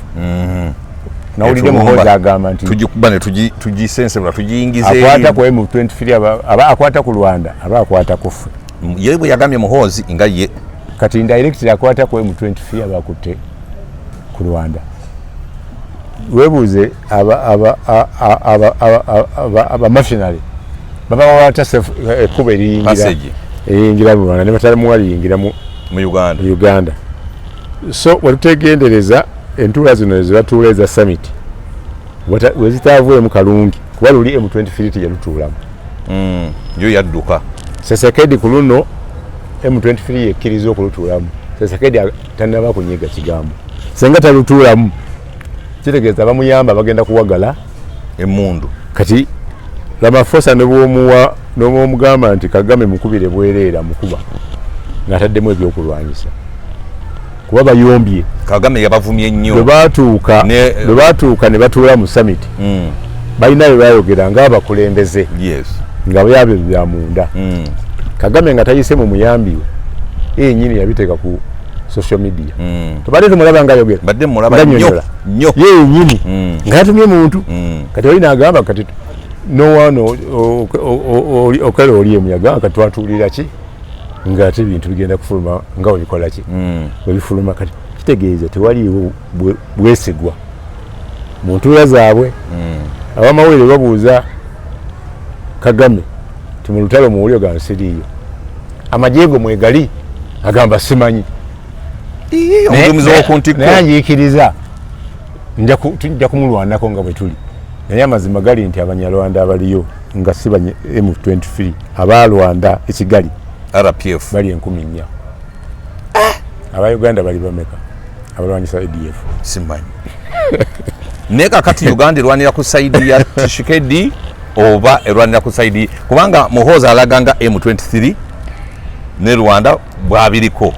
nawulidde muhozi agamba nti tugikuba ne tugisensebula tugiyingize akwata ku M23 aba akwata ku Rwanda aba akwata ku ffe ye bwe yagambye muhozi nga ye kati indirectly akwata ku M23 aba akutte ku Rwanda webuuze aba machinery baba wata ekkuba eriyingira mu Rwanda ne batalamu waliyingira mu Uganda so wetutegendereza entuula zino zebatuula eza summit wezitaavuemu kalungi kuba luli M23 teyalutuulamu yo yadduka Sesekedi ku luno M23 yekkiriza okulutuulamu. Sesekedi tannaba kunyiga kigambo. Senga talutuulamu kitegeeza bamuyamba bagenda kuwagala emmundu. Kati Ramaphosa ne bwomuwa n'omugamba nti Kagame mukubire bwereera mukuba ng'ataddemu ebyokulwanyisa. Kuba bayombye. Kagame yabavumye nnyo. Bwe baatuuka ne batuula mu summit. Balina bye baayogera ng'abakulembeze. Yes. Nga byabyo bya munda. Kagame nga tayise mu muyambi we yennyini yabiteeka ku social media. Tubadde tumulaba nga ayogera. Badde mulaba nnyo yennyini nga yatumye muntu. Kati oli n'agamba kati nowano okale oli emuyaga kati twatuulira ki nga ate ebintu bigenda kufuluma nga obikola ki bwe bifuluma kati kitegeeza tewaliiwo bwesigwa mu ntuula zaabwe. Abamawulire babuuza Kagame ti mu lutalo muwulyo ga nsiriiyo amajeego mwegali agamba simanyi naye anjiikiriza nja kumulwanako nga bwe tuli naye amazima gali nti Abanyarwanda abaliyo nga si M23 abalwanda ekigali RPF bali 14,000 Abayuganda bali bameka abalwanyisa ADF simanyi naye kakati Uganda erwanira ku saidi ya Tshisekedi oba erwanira ku saidi kubanga Muhoozi alaganga M23 ne Rwanda bwabiriko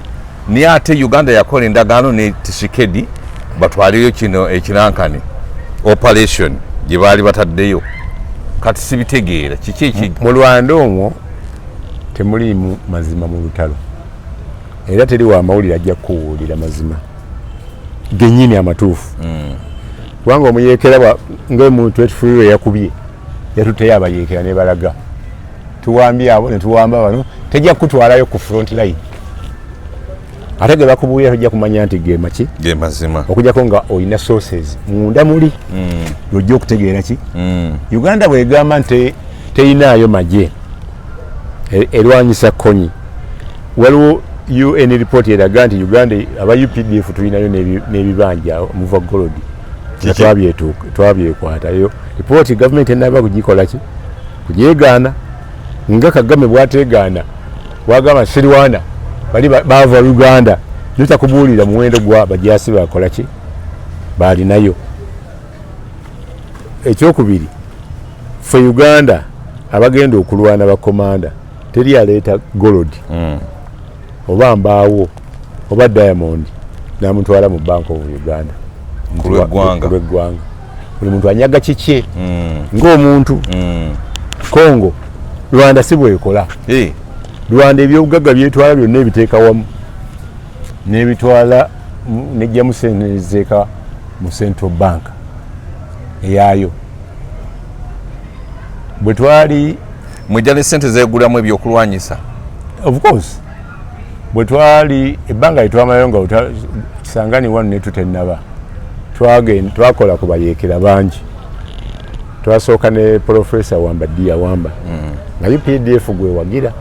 ni ate Uganda yakola endagaano ne Tshisekedi batwaliyo kino ekinankane operation gye baali bataddeyo kati sibitegeera kiki mu Rwanda omwo temuliimu mazima mu lutalo era teri wa mawulire ajja kuwulira mazima gennyini amatuufu kubanga omuyeekera ng'M23 yakubye yatuteyo abayeekera ne balaga tuwambye abo ne tuwamba bano tejja kutwalayo ku front line ate ge bakubuulira tojja kumanya nti ge maki ge mazima okujjako nga olina sources munda muli lwojja okutegeera ki Uganda bwegamba nti teyinaayo magye erwanyisa konyi waliwo UN report eraga nti Uganda aba UPDF tulinayo n'ebibanja muva golodi twabyekwatayo report government enaba kugikola ki kujegaana nga Kagame bwategaana wagamba Sirwana bali bava Uganda juta kubuulira muwendo gwa bajasi bakola ki bali nayo ekyokubiri fe Uganda abagenda okulwana bakomanda teri aleeta gold oba mbaawo oba diamond namutwala mu Bank of Uganda kulwegwanga buli muntu anyaga kikye ng'omuntu Congo Rwanda si bwekola Rwanda ebyobugagga byetwala byonna ebiteeka wamu n'ebitwala nejja musenzeeka mu Central Bank eyayo bwe twali mwejja ne ssente zeegulamu ebyokulwanyisa of course bwe twali ebbanga litwamalayo nga Kisangani wanu ne tutennaba twakola ku bayeekera bangi twasooka ne Professor Wamba Dia Wamba nga UPDF gwe wagira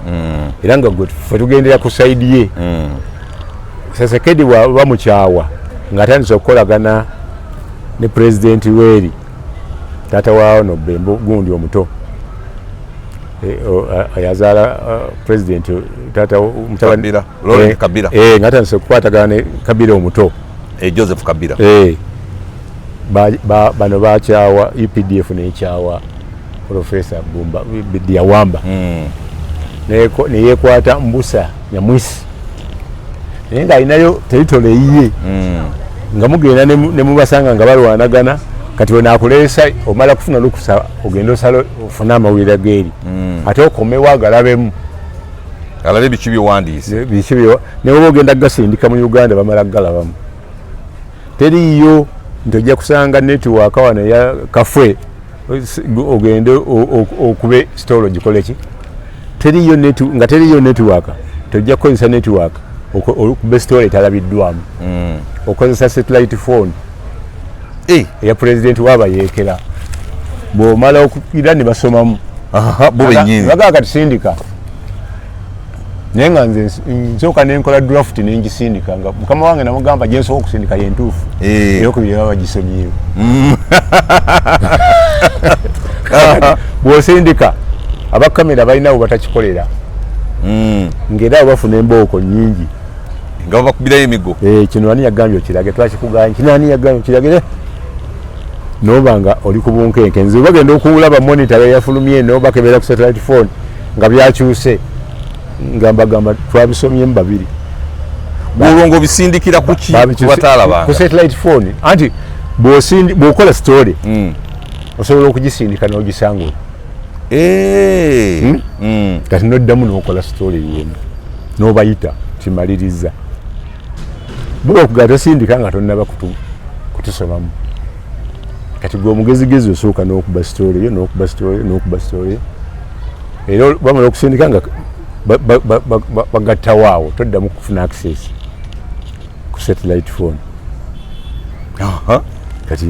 era nga gwe ffe tugendera ku saidi ye Sesekedi bamukyawa ng'atandise okukolagana ne President Weri taata waawo no Bembo gundi omuto yazaala President taata mutabani Kabila ng'atandise okukwatagana ne Kabila omuto Joseph Kabila bano bakyawa UPDF nekyawa Professor Bumba Diawamba neyekwata Mbusa Nyamwisi naye nga alinayo teritole eyiye nga mugenda ne mubasanga nga balwanagana kati wenaakuleesa omala kufuna lukusa ogenda osala ofune amawulire geeri ate okomewo agalabemu alabe biki byewandiise naye oba ogenda gasindika mu Uganda bamala galabamu teriiyo nti ojja kusanga netiwaaka wano ya kafwe ogende okube stolo gikole ki nga teriiyo netiwaaka tojja kukozesa netiwaaka okube stolo etalabiddwamu okozesa satellite phone eya president wabayeekera bw'omala okukira ne basomamu bo bennyini bagaa kati sindika nenga nze nsoka nenkola draft nengisindika nga mukama wange namugamba je nsoka kusindika yentufu yokubiri bagisomyeyo bwosindika abakamera balinawo batakikolera ngera bafuna embooko nyingi nga bakubirayo emigo kino ani yagambye okirage twakikuganya kino ani yagambye okirage nobanga oli ku bunkenke nze bagenda okulaba monitor yafulumye noba kebera ku satellite phone nga byakyuse ngamba twabisomye mbabiri bulongo bisindikira kuki kubatalabanga ku satellite phone anti bwokola story osobola okugisindika n'ogisangula kati noddamu n'okola story yemu n'obayita kimaliriza bwe okugala tosindika nga tonnaba kutusomamu kati gwe omugezigezi osooka n'okuba story yo n'okuba story era bamala okusindika nga bagattawaawo toddamu kufuna access ku satellite phone kati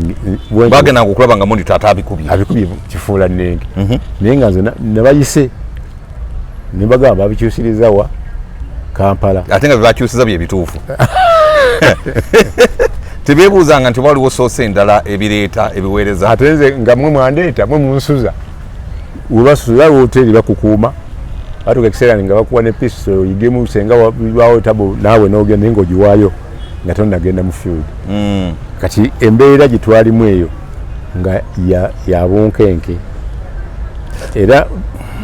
bagenda kukulaba nga monitor abikubye kifuula nnenge naye nga nze nabayise ne bagamba babikyusiriza wa Kampala ate nga bebakyusiza bye bituufu tebeebuuzanga nti waliwo soose endala ebireeta ebiweereza ate nze nga mwe mwandeeta mwe munsuza webasuza woteeri bakukuuma atuka ekiseera nga bakuwa ne pisto oyigemu senga wabawo tabo naawe n'ogenda ng'ogiwaayo nga tonnagenda mu field kati embeera gye twalimu eyo nga ya bunkenke era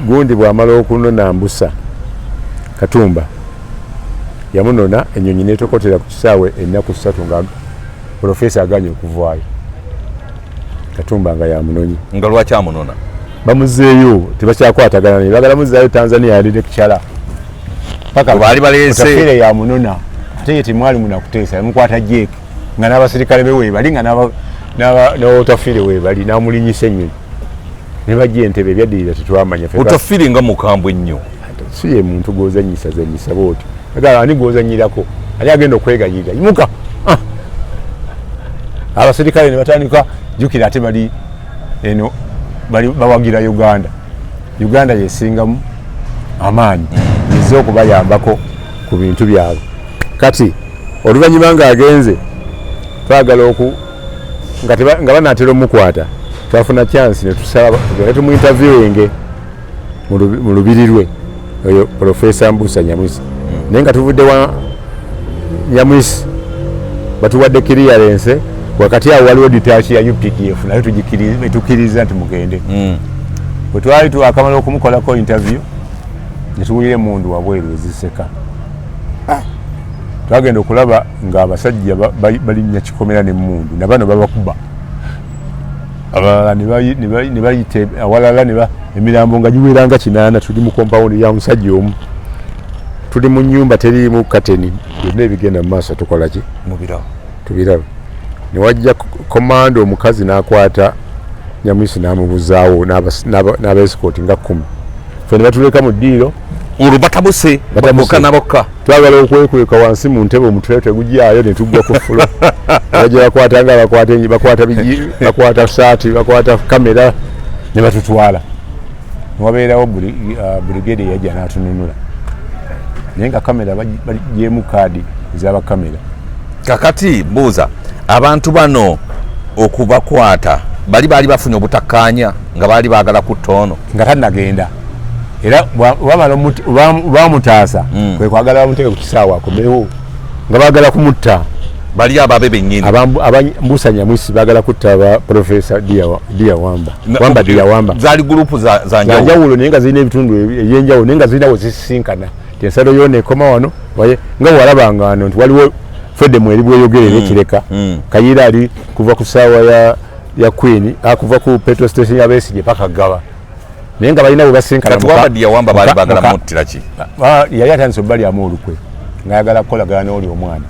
gundi bw'amala okunona mbusa Katumba yamunona ennyonyi netokotera ku kisaawe ennaku 3 nga profesa aganye okuvaayo Katumba nga yamunonyi nga lwaki amunona bamuzeeyo tebakyakwatagana ne bagala muzaayo Tanzania yali lecturer paka bali balese kafire yamunona ate yeti mwali munakuteesa yamukwata jeke nga n'abasirikale bewe bali nga n'otafire we bali n'amulinyisa ennyonyi ne bajja entebe ebyaddirira tetwamanya otafire nga mukambwe ennyo si ye muntu gw'ozanyisa booti agala ani gw'ozanyirako ali agenda okwegayirira imuka abasirikale ne batandika jukira ate bali eno bawagira Uganda yesingamu amaanyi nizo okubayambako ku bintu byabwe kati oluvannyuma nga agenze twagala nga banaatera omukwata twafuna chance ne tusaba tumu interviewinge mu lubiri lwe oyo Profesa Mbusa Nyamwisi naye nga tuvudde wa Nyamwisi batuwadde clearance wakati awo waliwo ditachi ya UPDF nayo tukiriza nti mugende bwe twali twakamala okumukolako interview ne tuwulira emundu wabweru eziseka twagenda okulaba nga abasajja balinnya kikomera n'emundu nabano babakuba abalala ne bayite awalala emirambo nga giweranga 8 tuli mu compound ya musajja omu tuli mu nyumba teriimu kateni byonna ebigenda mu maaso tukola ki tubiraba ne wajja komando omukazi n'akwata Nyamwisi n'amubuzaawo n'abaescoti nga 10 fe ne batuleka mu ddiiro batabuse bokka twagala okwekweka wansi mu ntebe omutwe tegujjayo ne tuggwa ku fulo bajja bakwatanga bakwata saati bakwata kamera ne batutwala wabeerawo brigade yajja n'atununula naye nga kamera bagyemu kaadi ez'abakamera kakati mbuuza abantu bano okubakwata baali bafunye obutakkaanya nga baali baagala kutta ono nga tannagenda era bamutaasa kwe kwagala bamuteke ku kisaawe akomewo nga baagala kumutta bali ababe bennyini Mbusa Nyamwisi baagala kutta aba Profesa Dia Wamba zaali gurupu za njawulo naye nga zirina ebitundu ebyenjawulo naye nga zirina we zisisinkana ti ensalo yona ekoma wano nga walabanga wano nti waliwo Fedemu eri bweyogerera ekireka Kayira ali kuva ku saawa ya Queen akuva ku petrol station ya Besigye paka Gaba naye nga balina bwe basinkana Dia Wamba baali baagala muttira ki yali atandise obbali amu olukwe ng'ayagala kukolagana n'oli omwana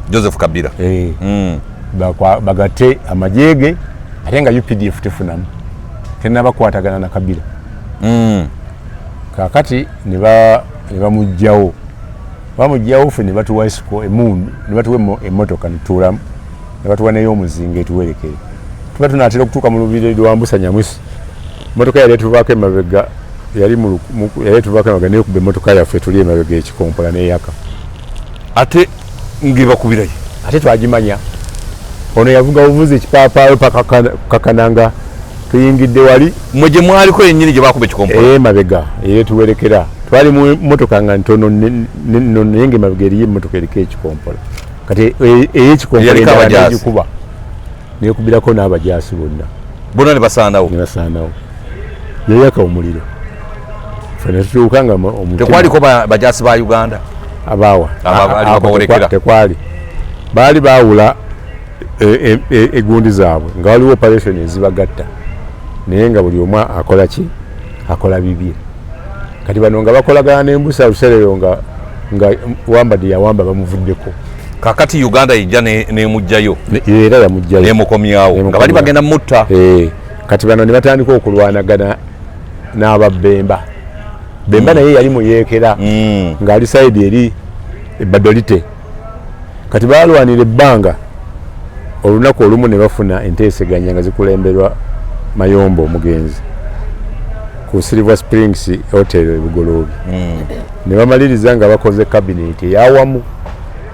Joseph Kabila bagate amajeege ate nga UPDF tefunamu tenabakwatagana na Kabila kakati ne bamugjawo fe ne batuwa esiko emundu ne batuwa emmotoka netuulamu ne batuwa n'ey'omuzinga etuwerekere tuba tunaatera okutuuka mu lubiri lwa Mbusa Nyamwisi emmotoka yali etuvaako emabega yali tubakanaga nekubba emmotoka yaffe tuli emabega ekikompola neyaka ate ngibakubirayo ate twagimanya ono yavuga buvuzi ekipaapaalo pakakananga tuyingidde wali mwe gye mwaliko yennyini gye bakuba ekikompola mabega tuwerekera twali mu mmotoka nga ntono naye nga emabega eriyo emmotoka eriko ekikompola kati eyekikompola egikuba nekubirako n'abajaasi bonna ne basaanawo yayaka omuliro fene tutuuka nga tekwaliko bajaasi ba Uganda abaawa tekwali baali baawula egundi zaabwe nga waliwo operation ezibagatta naye nga buli omu akola ki akola bibye kati bano nga bakolagana n'embusa luserero nga Wambadi yawamba bamuvuddeko kakati Uganda ijja nemugjayo era yamugjayo nemukomyawo nga bali bagenda mutta kati bano ne batandika okulwanagana n'ababemba Bemba naye yali muyeekera ng'ali sayidi eri Badolite kati baalwanira ebbanga olunaku olumu ne bafuna enteeseganya nga zikulemberwa Mayombo omugenzi ku Silver Springs Hotel Bugoloobi ne bamaliriza nga bakoze cabinet eyawamu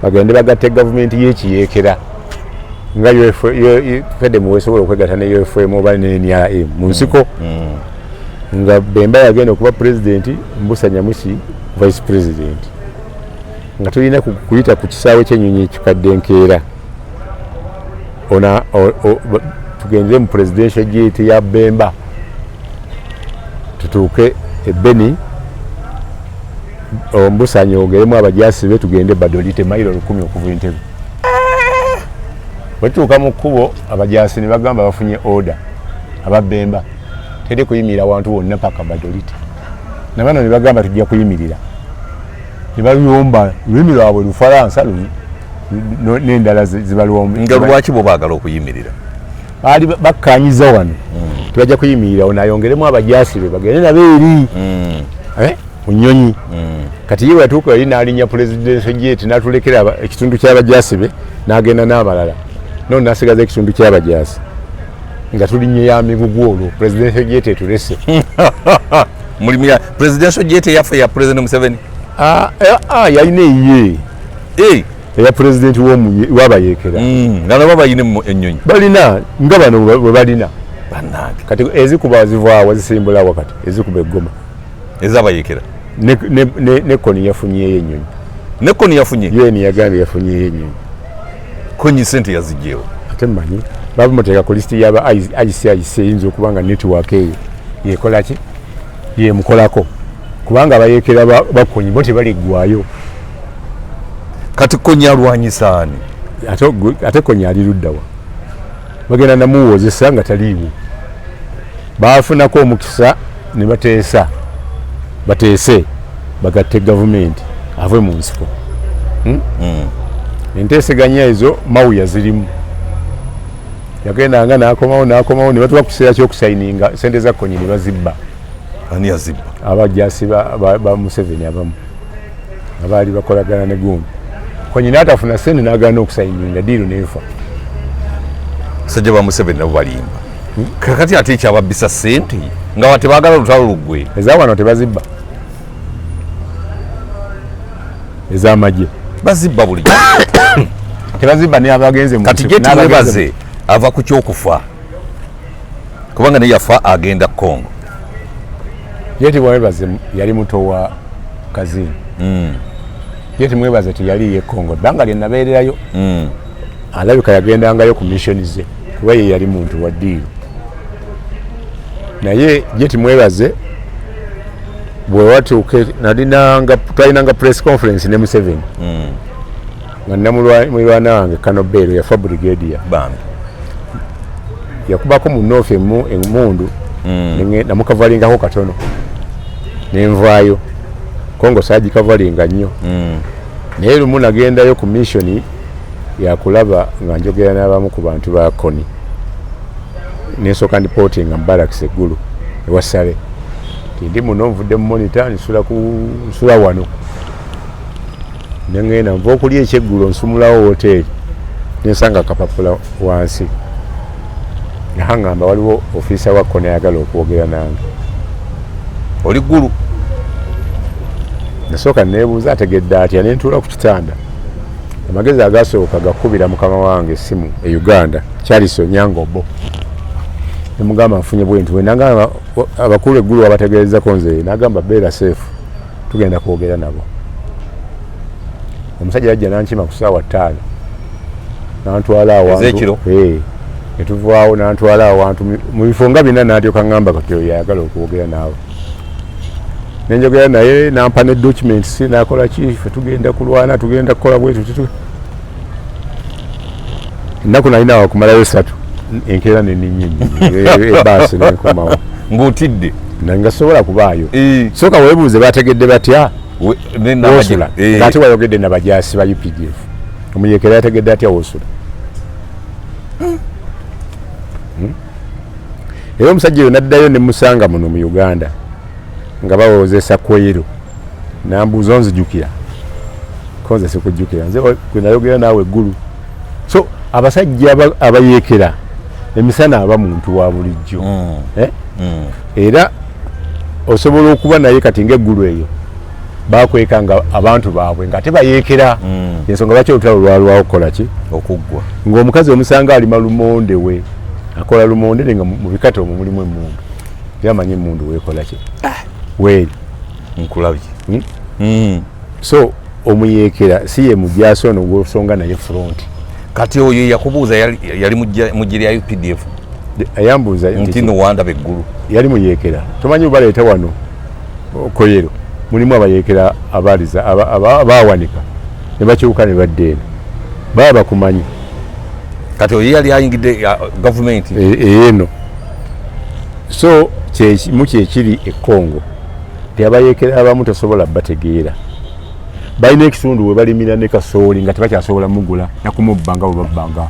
bagende bagatte gavumenti y'ekiyeekera nga FEDEM weesobola okwegatta ne UFM oba ne NRM mu nsiko nga Bemba yagenda okuba president Mbusa Nyamusi vice president nga tulina kuyita ku kisaawe ky'ennyonyi ekikadde enkeera tugendere mu presidential jet ya Bemba tutuuke Beni Mbusa anyogeremu abajaasi be tugende Badolite mayiro 10 okuva Entebbe bwetuuka mu kkubo abajaasi ne bagamba bafunye order aba Bemba teri kuyimirira wantu wonna paka Badolite nabano ne bagamba tujja kuyimirira ne bayomba lulimi lwabwe Lufalansa n'endala zibalwombe nga lwaki bo baagala okuyimirira baali bakkanyiza wano tubajja kuyimirira onayongeremu abajaasi be bagende nabo eri munyonyi kati ye watuuka yali n'alinnya presidential jet n'atulekera ekitundu ky'abajaasi be n'agenda n'abalala nono n'asigaza ekitundu ky'abajaasi nga tulinnye ya migugu olwo presidential jet etulese mulimu ya presidential jet yaffe ya president Museveni yalina eyiye eya president w'abayeekera nga nabo bayine ennyonyi balina nga bano bwe balina bannange kati ezikuba zivaawa zisimbula wakati ezikuba eggoma ez'abayeekera ne Koni yafunyeyo ennyonyi ne Koni yafunye yeni yagambye yafunyeyo ennyonyi Koni sente yazigyewo ate mmanyi bamuteeka ku lisiti y'aba ICIC eyinza okuba nga netiwaaka eyo yekola ki yemukolako kubanga abayeekera bakonyi bo tebaliggwayo kati Koni alwanyisa ani ate Koni ali luddawa bagenda namuwozesa nga taliiwo baafunako omukisa ne bateese bagatte gavumenti ave mu nsiko enteeseganya ezo mawuya zirimu yagendanga n'akomawo ne batuba ku kiseera ky'okusayininga sente za Koni ne bazibba ani yazibba abajaasi ba Museveni abamu abaali bakolagana ne gundi Koni n'atafuna sente n'agaana okusayininga diiru n'enfa sajja ba Museveni nabo balimba kakati ate ekyababbisa sente nga tebaagala lutalo luggwe ezawano tebazibba ez'amagye bazibba buli tebazibba ne abagenze mu kati Jeti Mwebaze ava ku kyokufa kubanga ne yafa agenda Congo Jeti Mwebaze yali muto wa Kazini Jeti Mwebaze teyali ye Congo banga lye nabeererayo alabika yagendangayo ku mission ze kuba ye yali muntu wa ddiiru naye Jeti Mwebaze bwe watuuke twalinanga press conference ne Museveni nga namulwana wange Kanobero yafa brigadier bambi yakubako mu North emundu namukavalingako katono nenvaayo Kongo saagikavalinga nnyo naye lumu nagendayo ku mission yakulaba nga njogera n'abamu ku bantu ba Koni nensooka ndipotinga mu barracks eggulu ewasale ndi muno nvudde mu monitor nsula wano nengenda nva okulya ekyeggulo nsumulawo hoteri nensanga akapapula wansi nahaŋŋamba waliwo ofiisa wa Koni ayagala okwogera nange oli ggulu. Nasooka neebuuza ategedde atya ne ntuula ku kitanda. Amagezi agasooka gakubira mukama wange essimu e Uganda, Charles Onyangobo. Ne mugamba nfunye bwintu we nagamba abakulu eggulu abategeezako nze nagamba beera safe tugenda kwogera nabo. Omusajja yajja nankima ku ssaawa 5 nantwala awantu netuvaawo nantwala awantu mu bifo nga bina n'alyoka ngamba kati yayagala okwogera naawe. Nenjogera naye nampa ne documents nakola ki ffe tugenda kulwana tugenda kukola bwetu ennaku nalina wakumalayo 3 enkeera neninyinyi ebaasi nenkomawo ng'otidde nga sobola kubaayo. Sooka weebuuze bategedde batya wosula ng'ate wayogedde nabajaasi ba UPDF omuyeekera yategedde atya wosula. Era omusajja oyo naddayo ne musanga muno mu Uganda nga bawoozesa kwero nambuuza onzijukira konze sikujjukira nze kwe nayogera naawe eggulu. So abasajja abayeekera emisana aba muntu wa bulijjo era osobola okuba naye kati ng'eggulu eyo bakweka nga abantu baabwe nga tebayeekera ensonga lwaki olutalo lwalwawo kukola ki okuggwa ng'omukazi omusanga alima lumonde we akola lumonde nga mu bikate omwo mulimu emmundu yamanyi emmundu weekola ki weeri nkulabye. So omuyeekera si ye mujaasi ono gwosonga naye front. Kati oyo yakubuuza yali mujje lya UPDF ayambuuza nti nowanda beggulu yali muyeekera tomanyi baleeta wano koyero mulimu abayeekera abaliza abawanika ne bakyuka ne badda eno baba bakumanyi. Kati oyo yali ayingidde gavumenti eno. So mu kyekiri e Congo abayeekera abamu tosobola bategeera balina ekitundu we balimira ne kasooli nga tebakyasobola mugula nakumubbanga bwe babbanga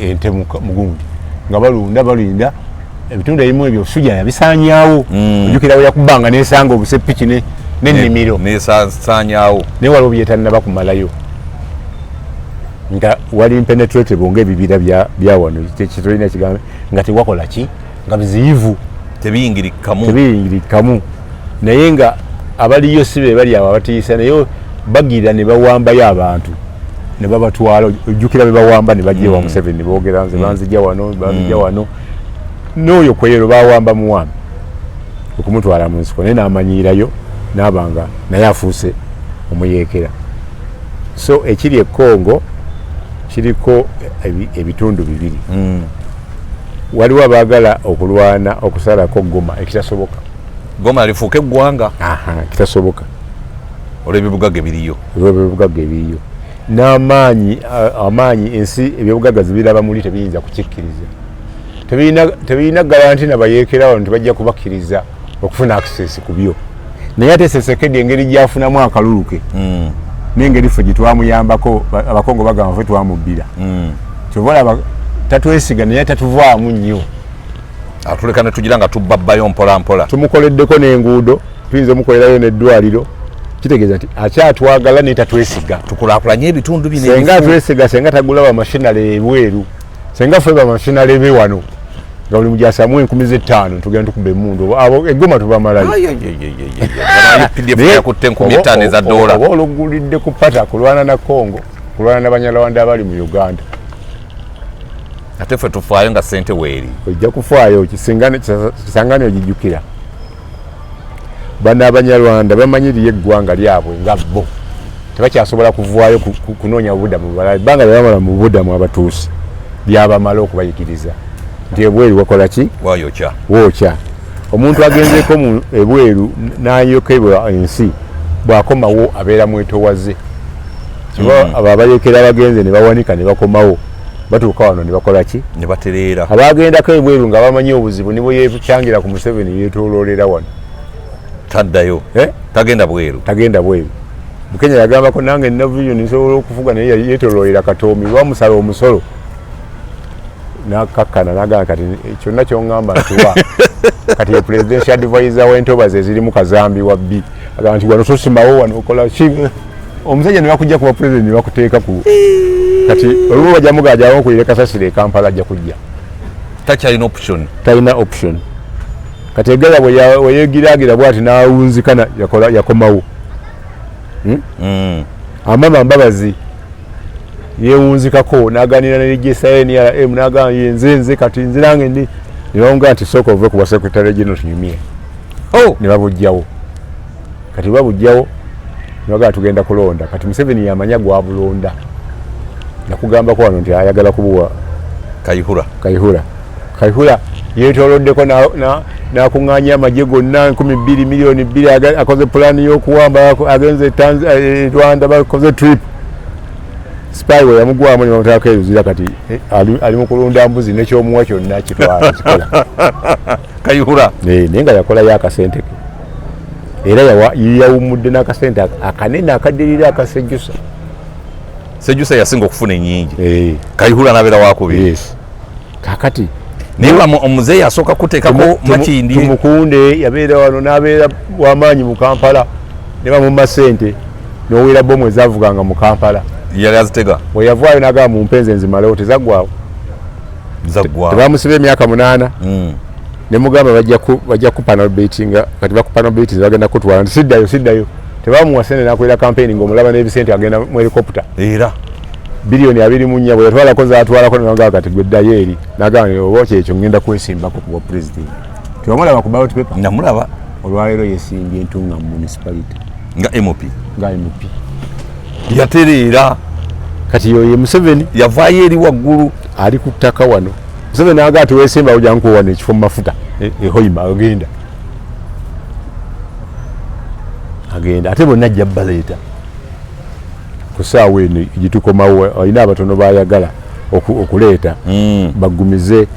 ente mugundi nga balinda ebitundu ebimu ebyo sujja yabisaanyaawo ojjukirawo yakubbanga nesanga obusepiki n'ennimiro nesaanyaawo naye waliwo byetalina kumalayo nga wali impenetrable ng'ebibira bya wano kitolina kigambe nga tewakola ki nga biziyivu tebiyingirikamu naye nga abaliyo si be bali abo abatiisa naye bagira ne bawambayo abantu ne babatwala ojjukira be bawamba ne bajja wa Museveni ne boogera nze banzija wano n'oyo kwero bawamba muwambi okumutwala mu nsiko naye n'amanyiirayo n'abanga naye afuuse omuyeekera. So ekiri e Congo kiriko ebitundu bibiri. Waliwo abaagala okulwana okusalako Goma ekitasoboka. Goma lifuuke eggwanga kitasoboka olw'ebibugagga ebiriyo n'amaanyi ensi ebyobugagga zibiraba muli tebiyinza kukikkiriza. Tebirina garanti nabayeekera wano tebajja kubakkiriza okufuna access ku byo. Naye ate Tshisekedi engeri gyafunamu akaluluke n'engeri ffe gye twamuyambako abakongo bagamba ffe twamubbira kyova olaba tatwesiga naye tatuvaamu nnyo. Atuleka ne tugira nga tubbabbayo mpola mpola. Tumukoleddeko n'enguudo tuyinza omukolerayo n'eddwaliro kitegeeza nti akyatwagala naye tatwesiga. Tukulaakulanye ebitundu bino senga atwesiga senga tagula bamashinale ebweru senga ffe bamashinale ebe wano nga buli mujaasi amu 15,000 tugenda tukuba emmundu abo eggoma tubamalayo. Oba olugulidde ku pata kulwana na Congo kulwana n'Abanyarwanda abali mu Uganda ate ffe tufaayo nga ssente weeri ojja kufaayo kisangane ogijjukira. Bano Abanyarwanda bamanyiriye eggwanga lyabwe nga bo tebakyasobola kuvaayo kunoonya bubudamu balala ebbanga lyebamala mu bubudamu abatuusi byabamala okubayigiriza nti ebweru wakola ki wookya. Omuntu agenzeko mu ebweru n'ayokebwa ensi bw'akomawo abeera mwetowaze kiba abo abayeekera abagenze ne bawanika ne bakomawo batuuka wano ne bakola ki ne batereera. Abagendako ebweru nga bamanyi obuzibu nibo yeekyangira ku Museveni yeetooloolera wano taddayo tagenda bweru. Mukenya yagambako nange nina vision nsobola okufuga naye yeetooloolera Katoomi lwamusala omusolo nakakkana nagamba kati kyonna kyoŋŋamba ntiwa kati ye presidential advisor w'entobazi eziri mu kazambi wabbi agamba nti wano tosimawo wano okola ki omusajja ne bakujja kuba president ne bakuteeka ku kati olumu bajja mugajjawo okulira kasasiro e Kampala ajja kujja takyalina option talina option Kategala bwe yegiragira bwati nawunzikana yakomawo. Amama Mbabazi yewunzikako naganira ne GSN ya naga yenzenze kati nzirange ndi niwonga nti soko ove ku secretary general tunyumie. Ni babujjawo. Kati babujjawo niwaga tugenda kulonda kati Museveni yamanya gwa bulonda. Nakugamba ko wano nti ayagala kubuwa Kayihura yetoloddeko na kunganya amagye gonna 12 milioni 2 akoze plan y'okuwamba agenze Rwanda bakoze trip. Spy we yamugwamu ne mutaka yuzira kati ali mu kulunda mbuzi n'ekyomuwa kyonna kitwala kikola. Kayihura nenga yakola yakasente era yawumudde n'akasente akanene akadirira akasejusa. Sejusa yasinga okufuna ennyingi. Kayihura nabeera wakubiri. Yes. Kakati niba omuzeeyi asooka kuteekako Makindi Tumukunde yabeera wano n'abeera w'amaanyi mu Kampala ne bamumma ssente n'owera bomu ezavuganga mu Kampala. Yali azitega bwe yavaayo n'agamba mu mpenzi enzimalewo tezaggwawo. Tebamusiba emyaka 8 ne mugamba bajja ku panel beating kati baku panel beating bagenda kutwala nti siddayo tebamuwa ssente n'akolera campaign ng'omulaba n'ebisente agenda mu helicopter era bilioni 24 bwe yatwalako zaatwalako n'agamba kati gwe ddayo eri n'agamba oba ekyo ngenda kwesimbako ku bwa president. Tiwamulaba ku ballot paper? Namulaba. Olwaleero yesimbye Ntunga mu municipality nga MP yatereera kati yoye Museveni yavaayo eri waggulu ali ku ttaka wano. Museveni aga tuweesimba ojja nkuwa n'ekifo mu mafuta ehoima agenda ate bonna ajja baleeta ku ssaawa eno gitukomawo alina abatono bayagala okuleeta bagumize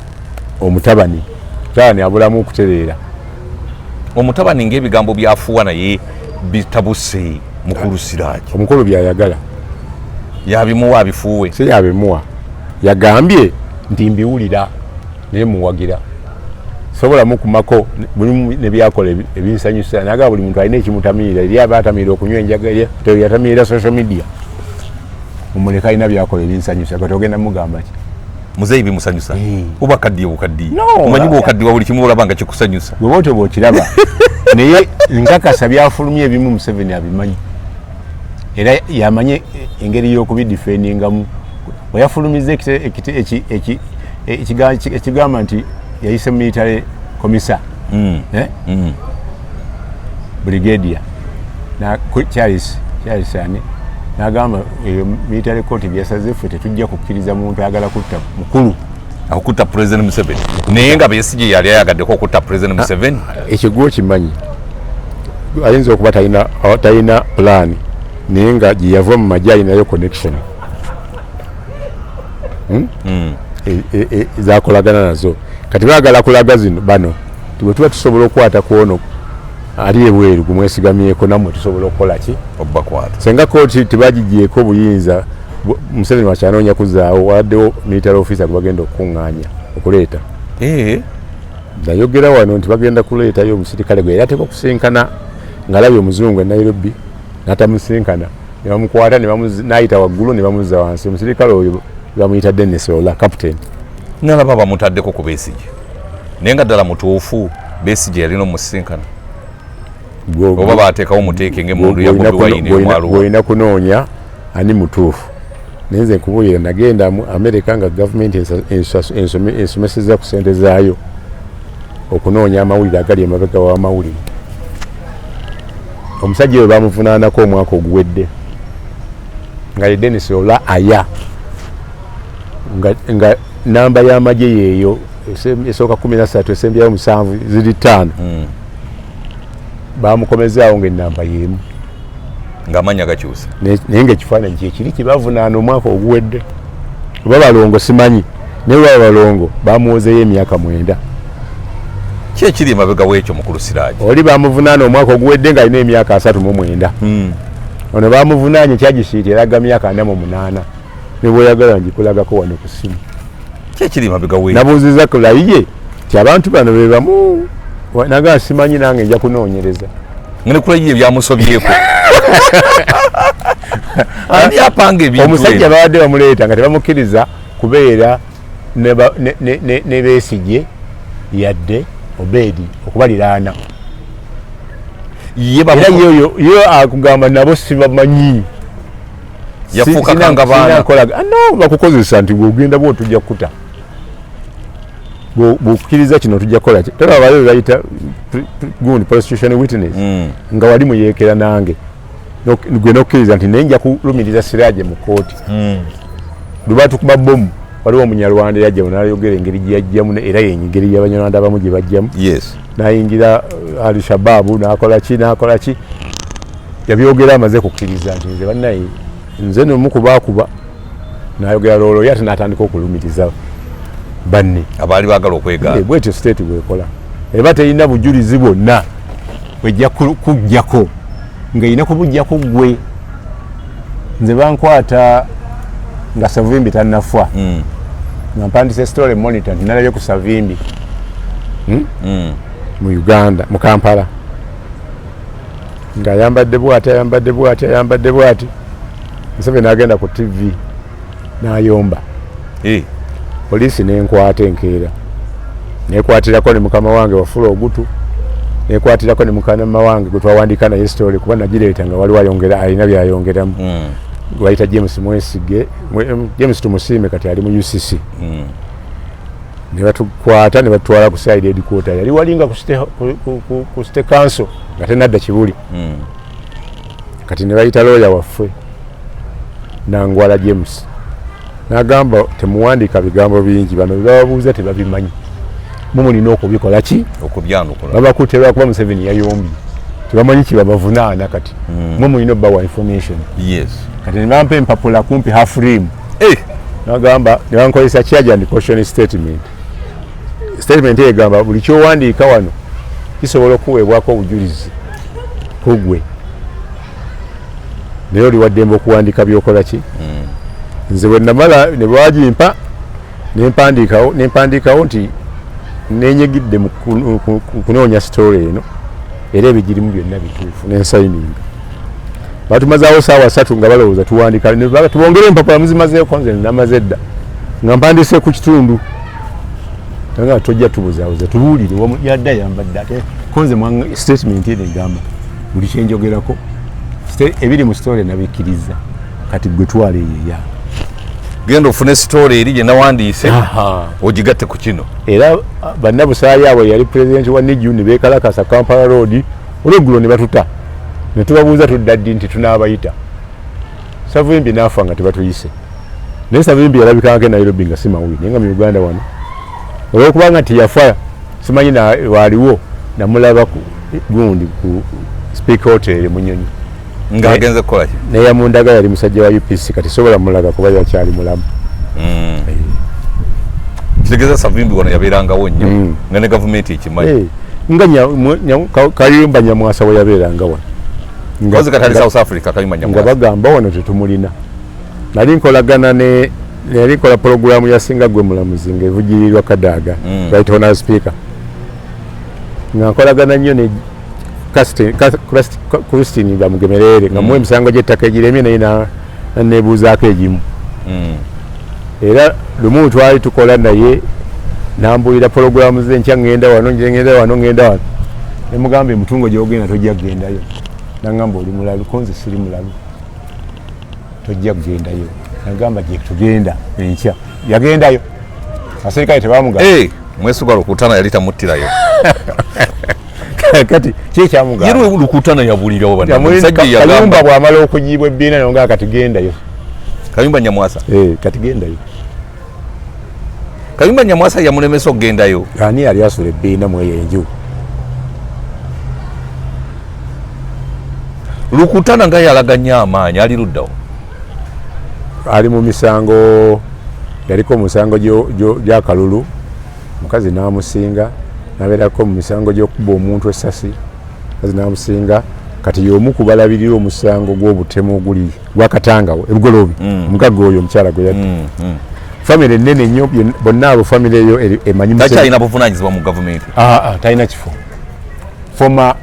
omutabani abulamu okutereera. Omutabani ng'ebigambo byafuwa naye bitabuse mukulu Siraji omukulu byayagala yabimuwa abifuuwe si yabimuwa yagambye nti mbiwulira naye muwagira sobola mukumako buli ne byakola ebinsanyusa naga buli muntu alina ekimutamiira eri abatamiira okunywa enjaga eri yatamiira social media mumuleka alina byakola ebinsanyusa kati ogenda mugamba ki muzeeyi bimusanyusa oba kaddiye bukaddiye omanyi bwokaddiwa buli kimu olaba nga kikusanyusa bwe bwotyo bwokiraba naye nkakasa byafulumya ebimu Museveni abimanyi era yamanye engeri y'okubidifendingamu bwe yafulumiza ekigamba nti yayise military komisa brigadier na Charles ani n'agamba military court byasaze ffe tetujja kukkiriza muntu ayagala kutta mukulu okutta President Museveni naye nga Besigye yali ayagaddeko okutta President Museveni. Ekiguo kimanyi ayinza okuba talina plan naye nga gye yava mu magye alinayo connection zakolagana nazo kati baagala kulaga zino bano bwe tuba tusobola okukwata ku ono ali ebweru gumwesigamyeko nammwe tusobola okukola ki obbakwata senga kooti tebagigyeko obuyinza Museveni wakyanoonya kuzaawo waddewo military officer gwe bagenda okukuŋŋaanya okuleeta nayogera wano nti bagenda kuleetayo omusirikale gwe yateeka okusinkana ng'alabye omuzungu e Nairobi n'atamusinkana ne bamukwata n'ayita waggulu ne bamuzza wansi omusirikale oyo bamuyita Dennis Ola captain nalaba bamutaddeko ku Besigye naye nga ddala mutuufu Besigye yalina omusinkana oba baateekawo muteeke ng'emundu ya Bobi Wine omwaluwa olina kunoonya ani mutuufu naye nze nkubuulira nagenda mu America nga gavumenti ensomeseza ku ssente zaayo okunoonya amawulire agali emabega w'amawulire omusajja oyo bamuvunaanako omwaka oguwedde nga ye Dennis Ola aya nga namba y'amagye yeeyo esooka 13 esembyayo 7 ziri 5 bamukomezaawo ng'ennamba y'emu ng'amanya gakyusa naye ng'ekifaananyi kyekiri kibavunaana omwaka oguwedde oba balongo simanyi naye baba balongo bamuwozeeyo emyaka 9 kyekiri emabega w'ekyo mukulu Siraji oli bamuvunaana omwaka oguwedde ng'alina emyaka 39 ono bamuvunaanye kyagisiiti eraga myaka 48 ne bweyagala ngikulagako wano ku ssimu kyekiri emabega w'ekyo nabuuziza kulayiye ti abantu bano be bamu naga simanyi nange nja kunoonyereza ngene kulayiye byamusobyeko ani apanga ebintu omusajja babadde bamuleeta nga tebamukkiriza kubeera ne Besigye yadde Obedi okubaliraana ye era yo akugamba nabo sibamanyi yafuuka kanga baana no bakukozesa nti bwogenda bwo tujja kukuta bw'okkiriza kino tujja kukola tolaba bali bayita gundi prostitution witness nga wali muyeekera nange gwe nokkiriza nti naye nja kulumiriza Siraaje mu kooti luba tukuba bomu waliwo omunyarwanda yajja n'ayogera engeri gye yajjamu era yenyigeri y'abanyarwanda abamu gye bajjamu n'ayingira Al-Shabaab n'akola ki yabyogera amaze kukkiriza nti nze bannaye nze nomu kubaakuba n'ayogera loolo ye ate n'atandika okulumiriza banne abaali baagala okwegaana bwetyo state bwekola eba terina bujulizi bwonna bwejja kujjako nga erina kubujjako gwe nze bankwata nga Savimbi tannafa nga mpandise story monitor nti nalabye ku Savimbi mu Uganda mu Kampala nga ayambadde bw'ati Museveni agenda ku TV n'ayomba poliisi n'enkwata enkeera nekwatirako ne mukama wange Wafula Ogutu nekwatirako ne mukama wange gwe twawandiika naye story kuba nagireeta nga waliwo ayongera alina byayongeramu bayita James Mwesigye James tumusiime kati ali mu UCC ne batukwata ne batwala ku side headquarter yali walinga ku state council nga tenadda Kibuli kati ne bayita lawyer waffe Nangwala James n'agamba temuwandiika bigambo bingi bano byebabuuza tebabimanyi mulina okubikola ki okubyanukula babakutte lwakuba Museveni yayombye tebamanyi kibabavunaana kati mulina obbawa information kati nebampa empapula kumpi half rim nagamba nebankozesa charge and caution statement egamba buli kyowandiika wano kisobola okuweebwako obujulizi kugwe naye oli waddembe okuwandiika byokola ki nze bwe namala ne bwagimpa nempandiikawo nti nenyegidde mu kunoonya story eno era ebigirimu byonna bituufu nensayininga batumazaawo saawa 3 nga balowooza tuwandika tubongere empapula muzimazeeko nze namaze dda nga mpandiise ku kitundu nga tojja tubuzaabuza tubuulire yadda yambadde ate konze statement eno egamba buli kyenjogerako ebiri mu story nabikkiriza kati gwe twala eyeya genda ofune story eri gye nawandiise ogigatte ku kino era bannabusaayi abo yali president wa Niju ne beekalakasa Kampala Road olweggulo ne batuta ne tubabuuza tudda ddi nti tunaabayita Savimbi n'afa nga tebatuyise naye Savimbi yalabikanga Nairobi nga si mawuyi naye nga mu Uganda wano olwokubanga nti yafa simanyi waaliwo namulaba gundi ku Speaker Hotel Munyonyi ng'agenze kukola ki naye yamundaga yali musajja wa UPC kati sobola mulaga kuba yakyali mulamu kitegeeza Savimbi wano yabeerangawo nnyo nga ne gavumenti ekimanyi nga Kayumba Nyamwasa we yabeeranga wano kozi katali South Africa Kayumba Nyamwasa nga bagamba wano tetumulina nali nkola programu ya Singa Gwe Mulamuzi nga evugirirwa Kadaaga right honourable speaker nga nkolagana nnyo ne Christine Bamugemerere nga muwe emisango gy'ettaka egiremye naye nebuuzaako egimu era lumu twali tukola naye nambulira programu ze nkya ngenda wano nemugamba emutungo gyogenda tojja kugendayo nagamba oli mulalu konze siri mulalu tojja kugendayo nagamba gye tugenda enkya yagendayo aserikale tebamugamba mwesuga Lukutana yali tamuttirayo kati kikyamugamba yero Lukutana yabulirawo Kayumba bw'amala okujiibwa ebbiina nonga kati gendayo Kayumba Nyamwasa kati gendayo Kayumba Nyamwasa yamulemesa okugendayo ani yali asula ebbiina mu eyo enju Lukutana nga yalaganya amaanyi ali luddawo ali mu misango yaliko musango gyakalulu mukazi n'amusinga nabeerako mu misango gy'okuba omuntu essasi mukazi n'amusinga kati y'omu kubalabirira omusango gw'obutemu oguli gwakatangawo ebugolobi omugagga oyo omukyala gwe yadde famire ennene nnyo bonna abo famire eyo emanyi takyalina buvunaanyizibwa mu gavumenti talina kifo former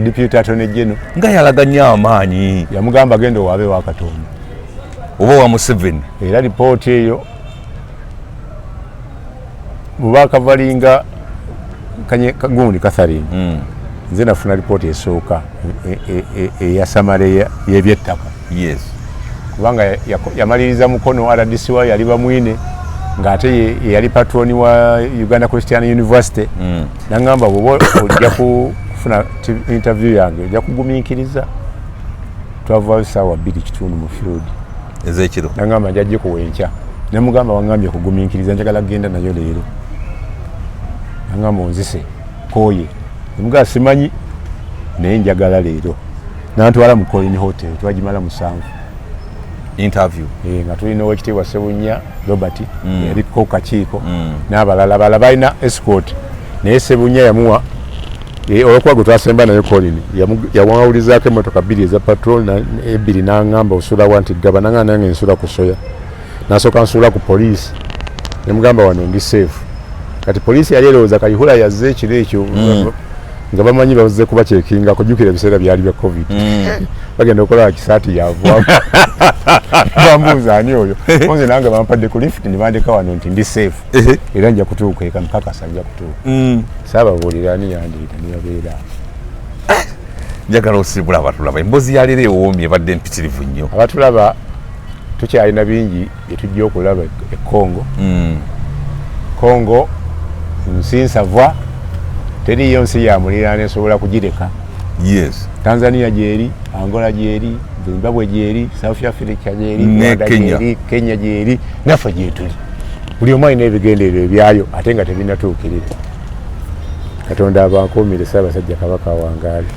deputy attorney general nga yalaganya amaanyi yamugamba genda owaabe wa Katonda oba wa Museveni era lipooti eyo bubakavalinga Gundi Catherine nze nafuna lipooti esooka eya samale y'ebyettaka kubanga yamaliriza mukono RDC wa yali bamwine ng'ate yali patroni wa Uganda Christian University nangamba bwoba ojja kufuna interview yange ojja kugumiikiriza twavaayo ssaawa 2:30 mu field ezekiro nangamba njajje kuwenkya namugamba wangambye kugumiikiriza njagala genda nayo leero nangamba onzise koye muga simanyi naye njagala leero nantwala mu Colin Hotel twagimala 7 interview nga tulina owekitiibwa Sebunya Robert yaliko kakiiko n'abalala balina escort naye Sebunya yamuwa olwokuba gwe twasemba naye Colin yawawulizaako emmotoka 2 eza patrol ebiri n'aŋŋamba osula wa nti gaba naŋŋamba nange nsula ku soya nasooka nsula ku poliisi nemugamba wano ndi safe kati poliisi yali erowooza Kayihura yazze ekiro ekyo nga bamanyi bazze kuba kyekinga kujjukira ebiseera byali bya covid bagenda okukola kisaati yavwamu bambuuza ani oyo nze nange bampadde ku lift ne bandeka wano nti ndi safe era nja kutuuka eka mukakasa nja kutuuka saababuulira ani yandiita niyabeera njagala osibula abatulaba emboozi yaleero ewoomye ebadde mpitirivu nnyo abatulaba tukyalina bingi byetujja okulaba e Congo nsi nsava teriyo nsi ya muliraano esobola kugireka Tanzania gyeri Angola gyeri Zimbabwe gyeri South Africa gyeri Rwanda gyeri Kenya gyeri naffe gyetuli buli omu alina ebigendererwa ebyayo ate nga tebinatuukirira Katonda abankuumire Ssaabasajja Kabaka wangaali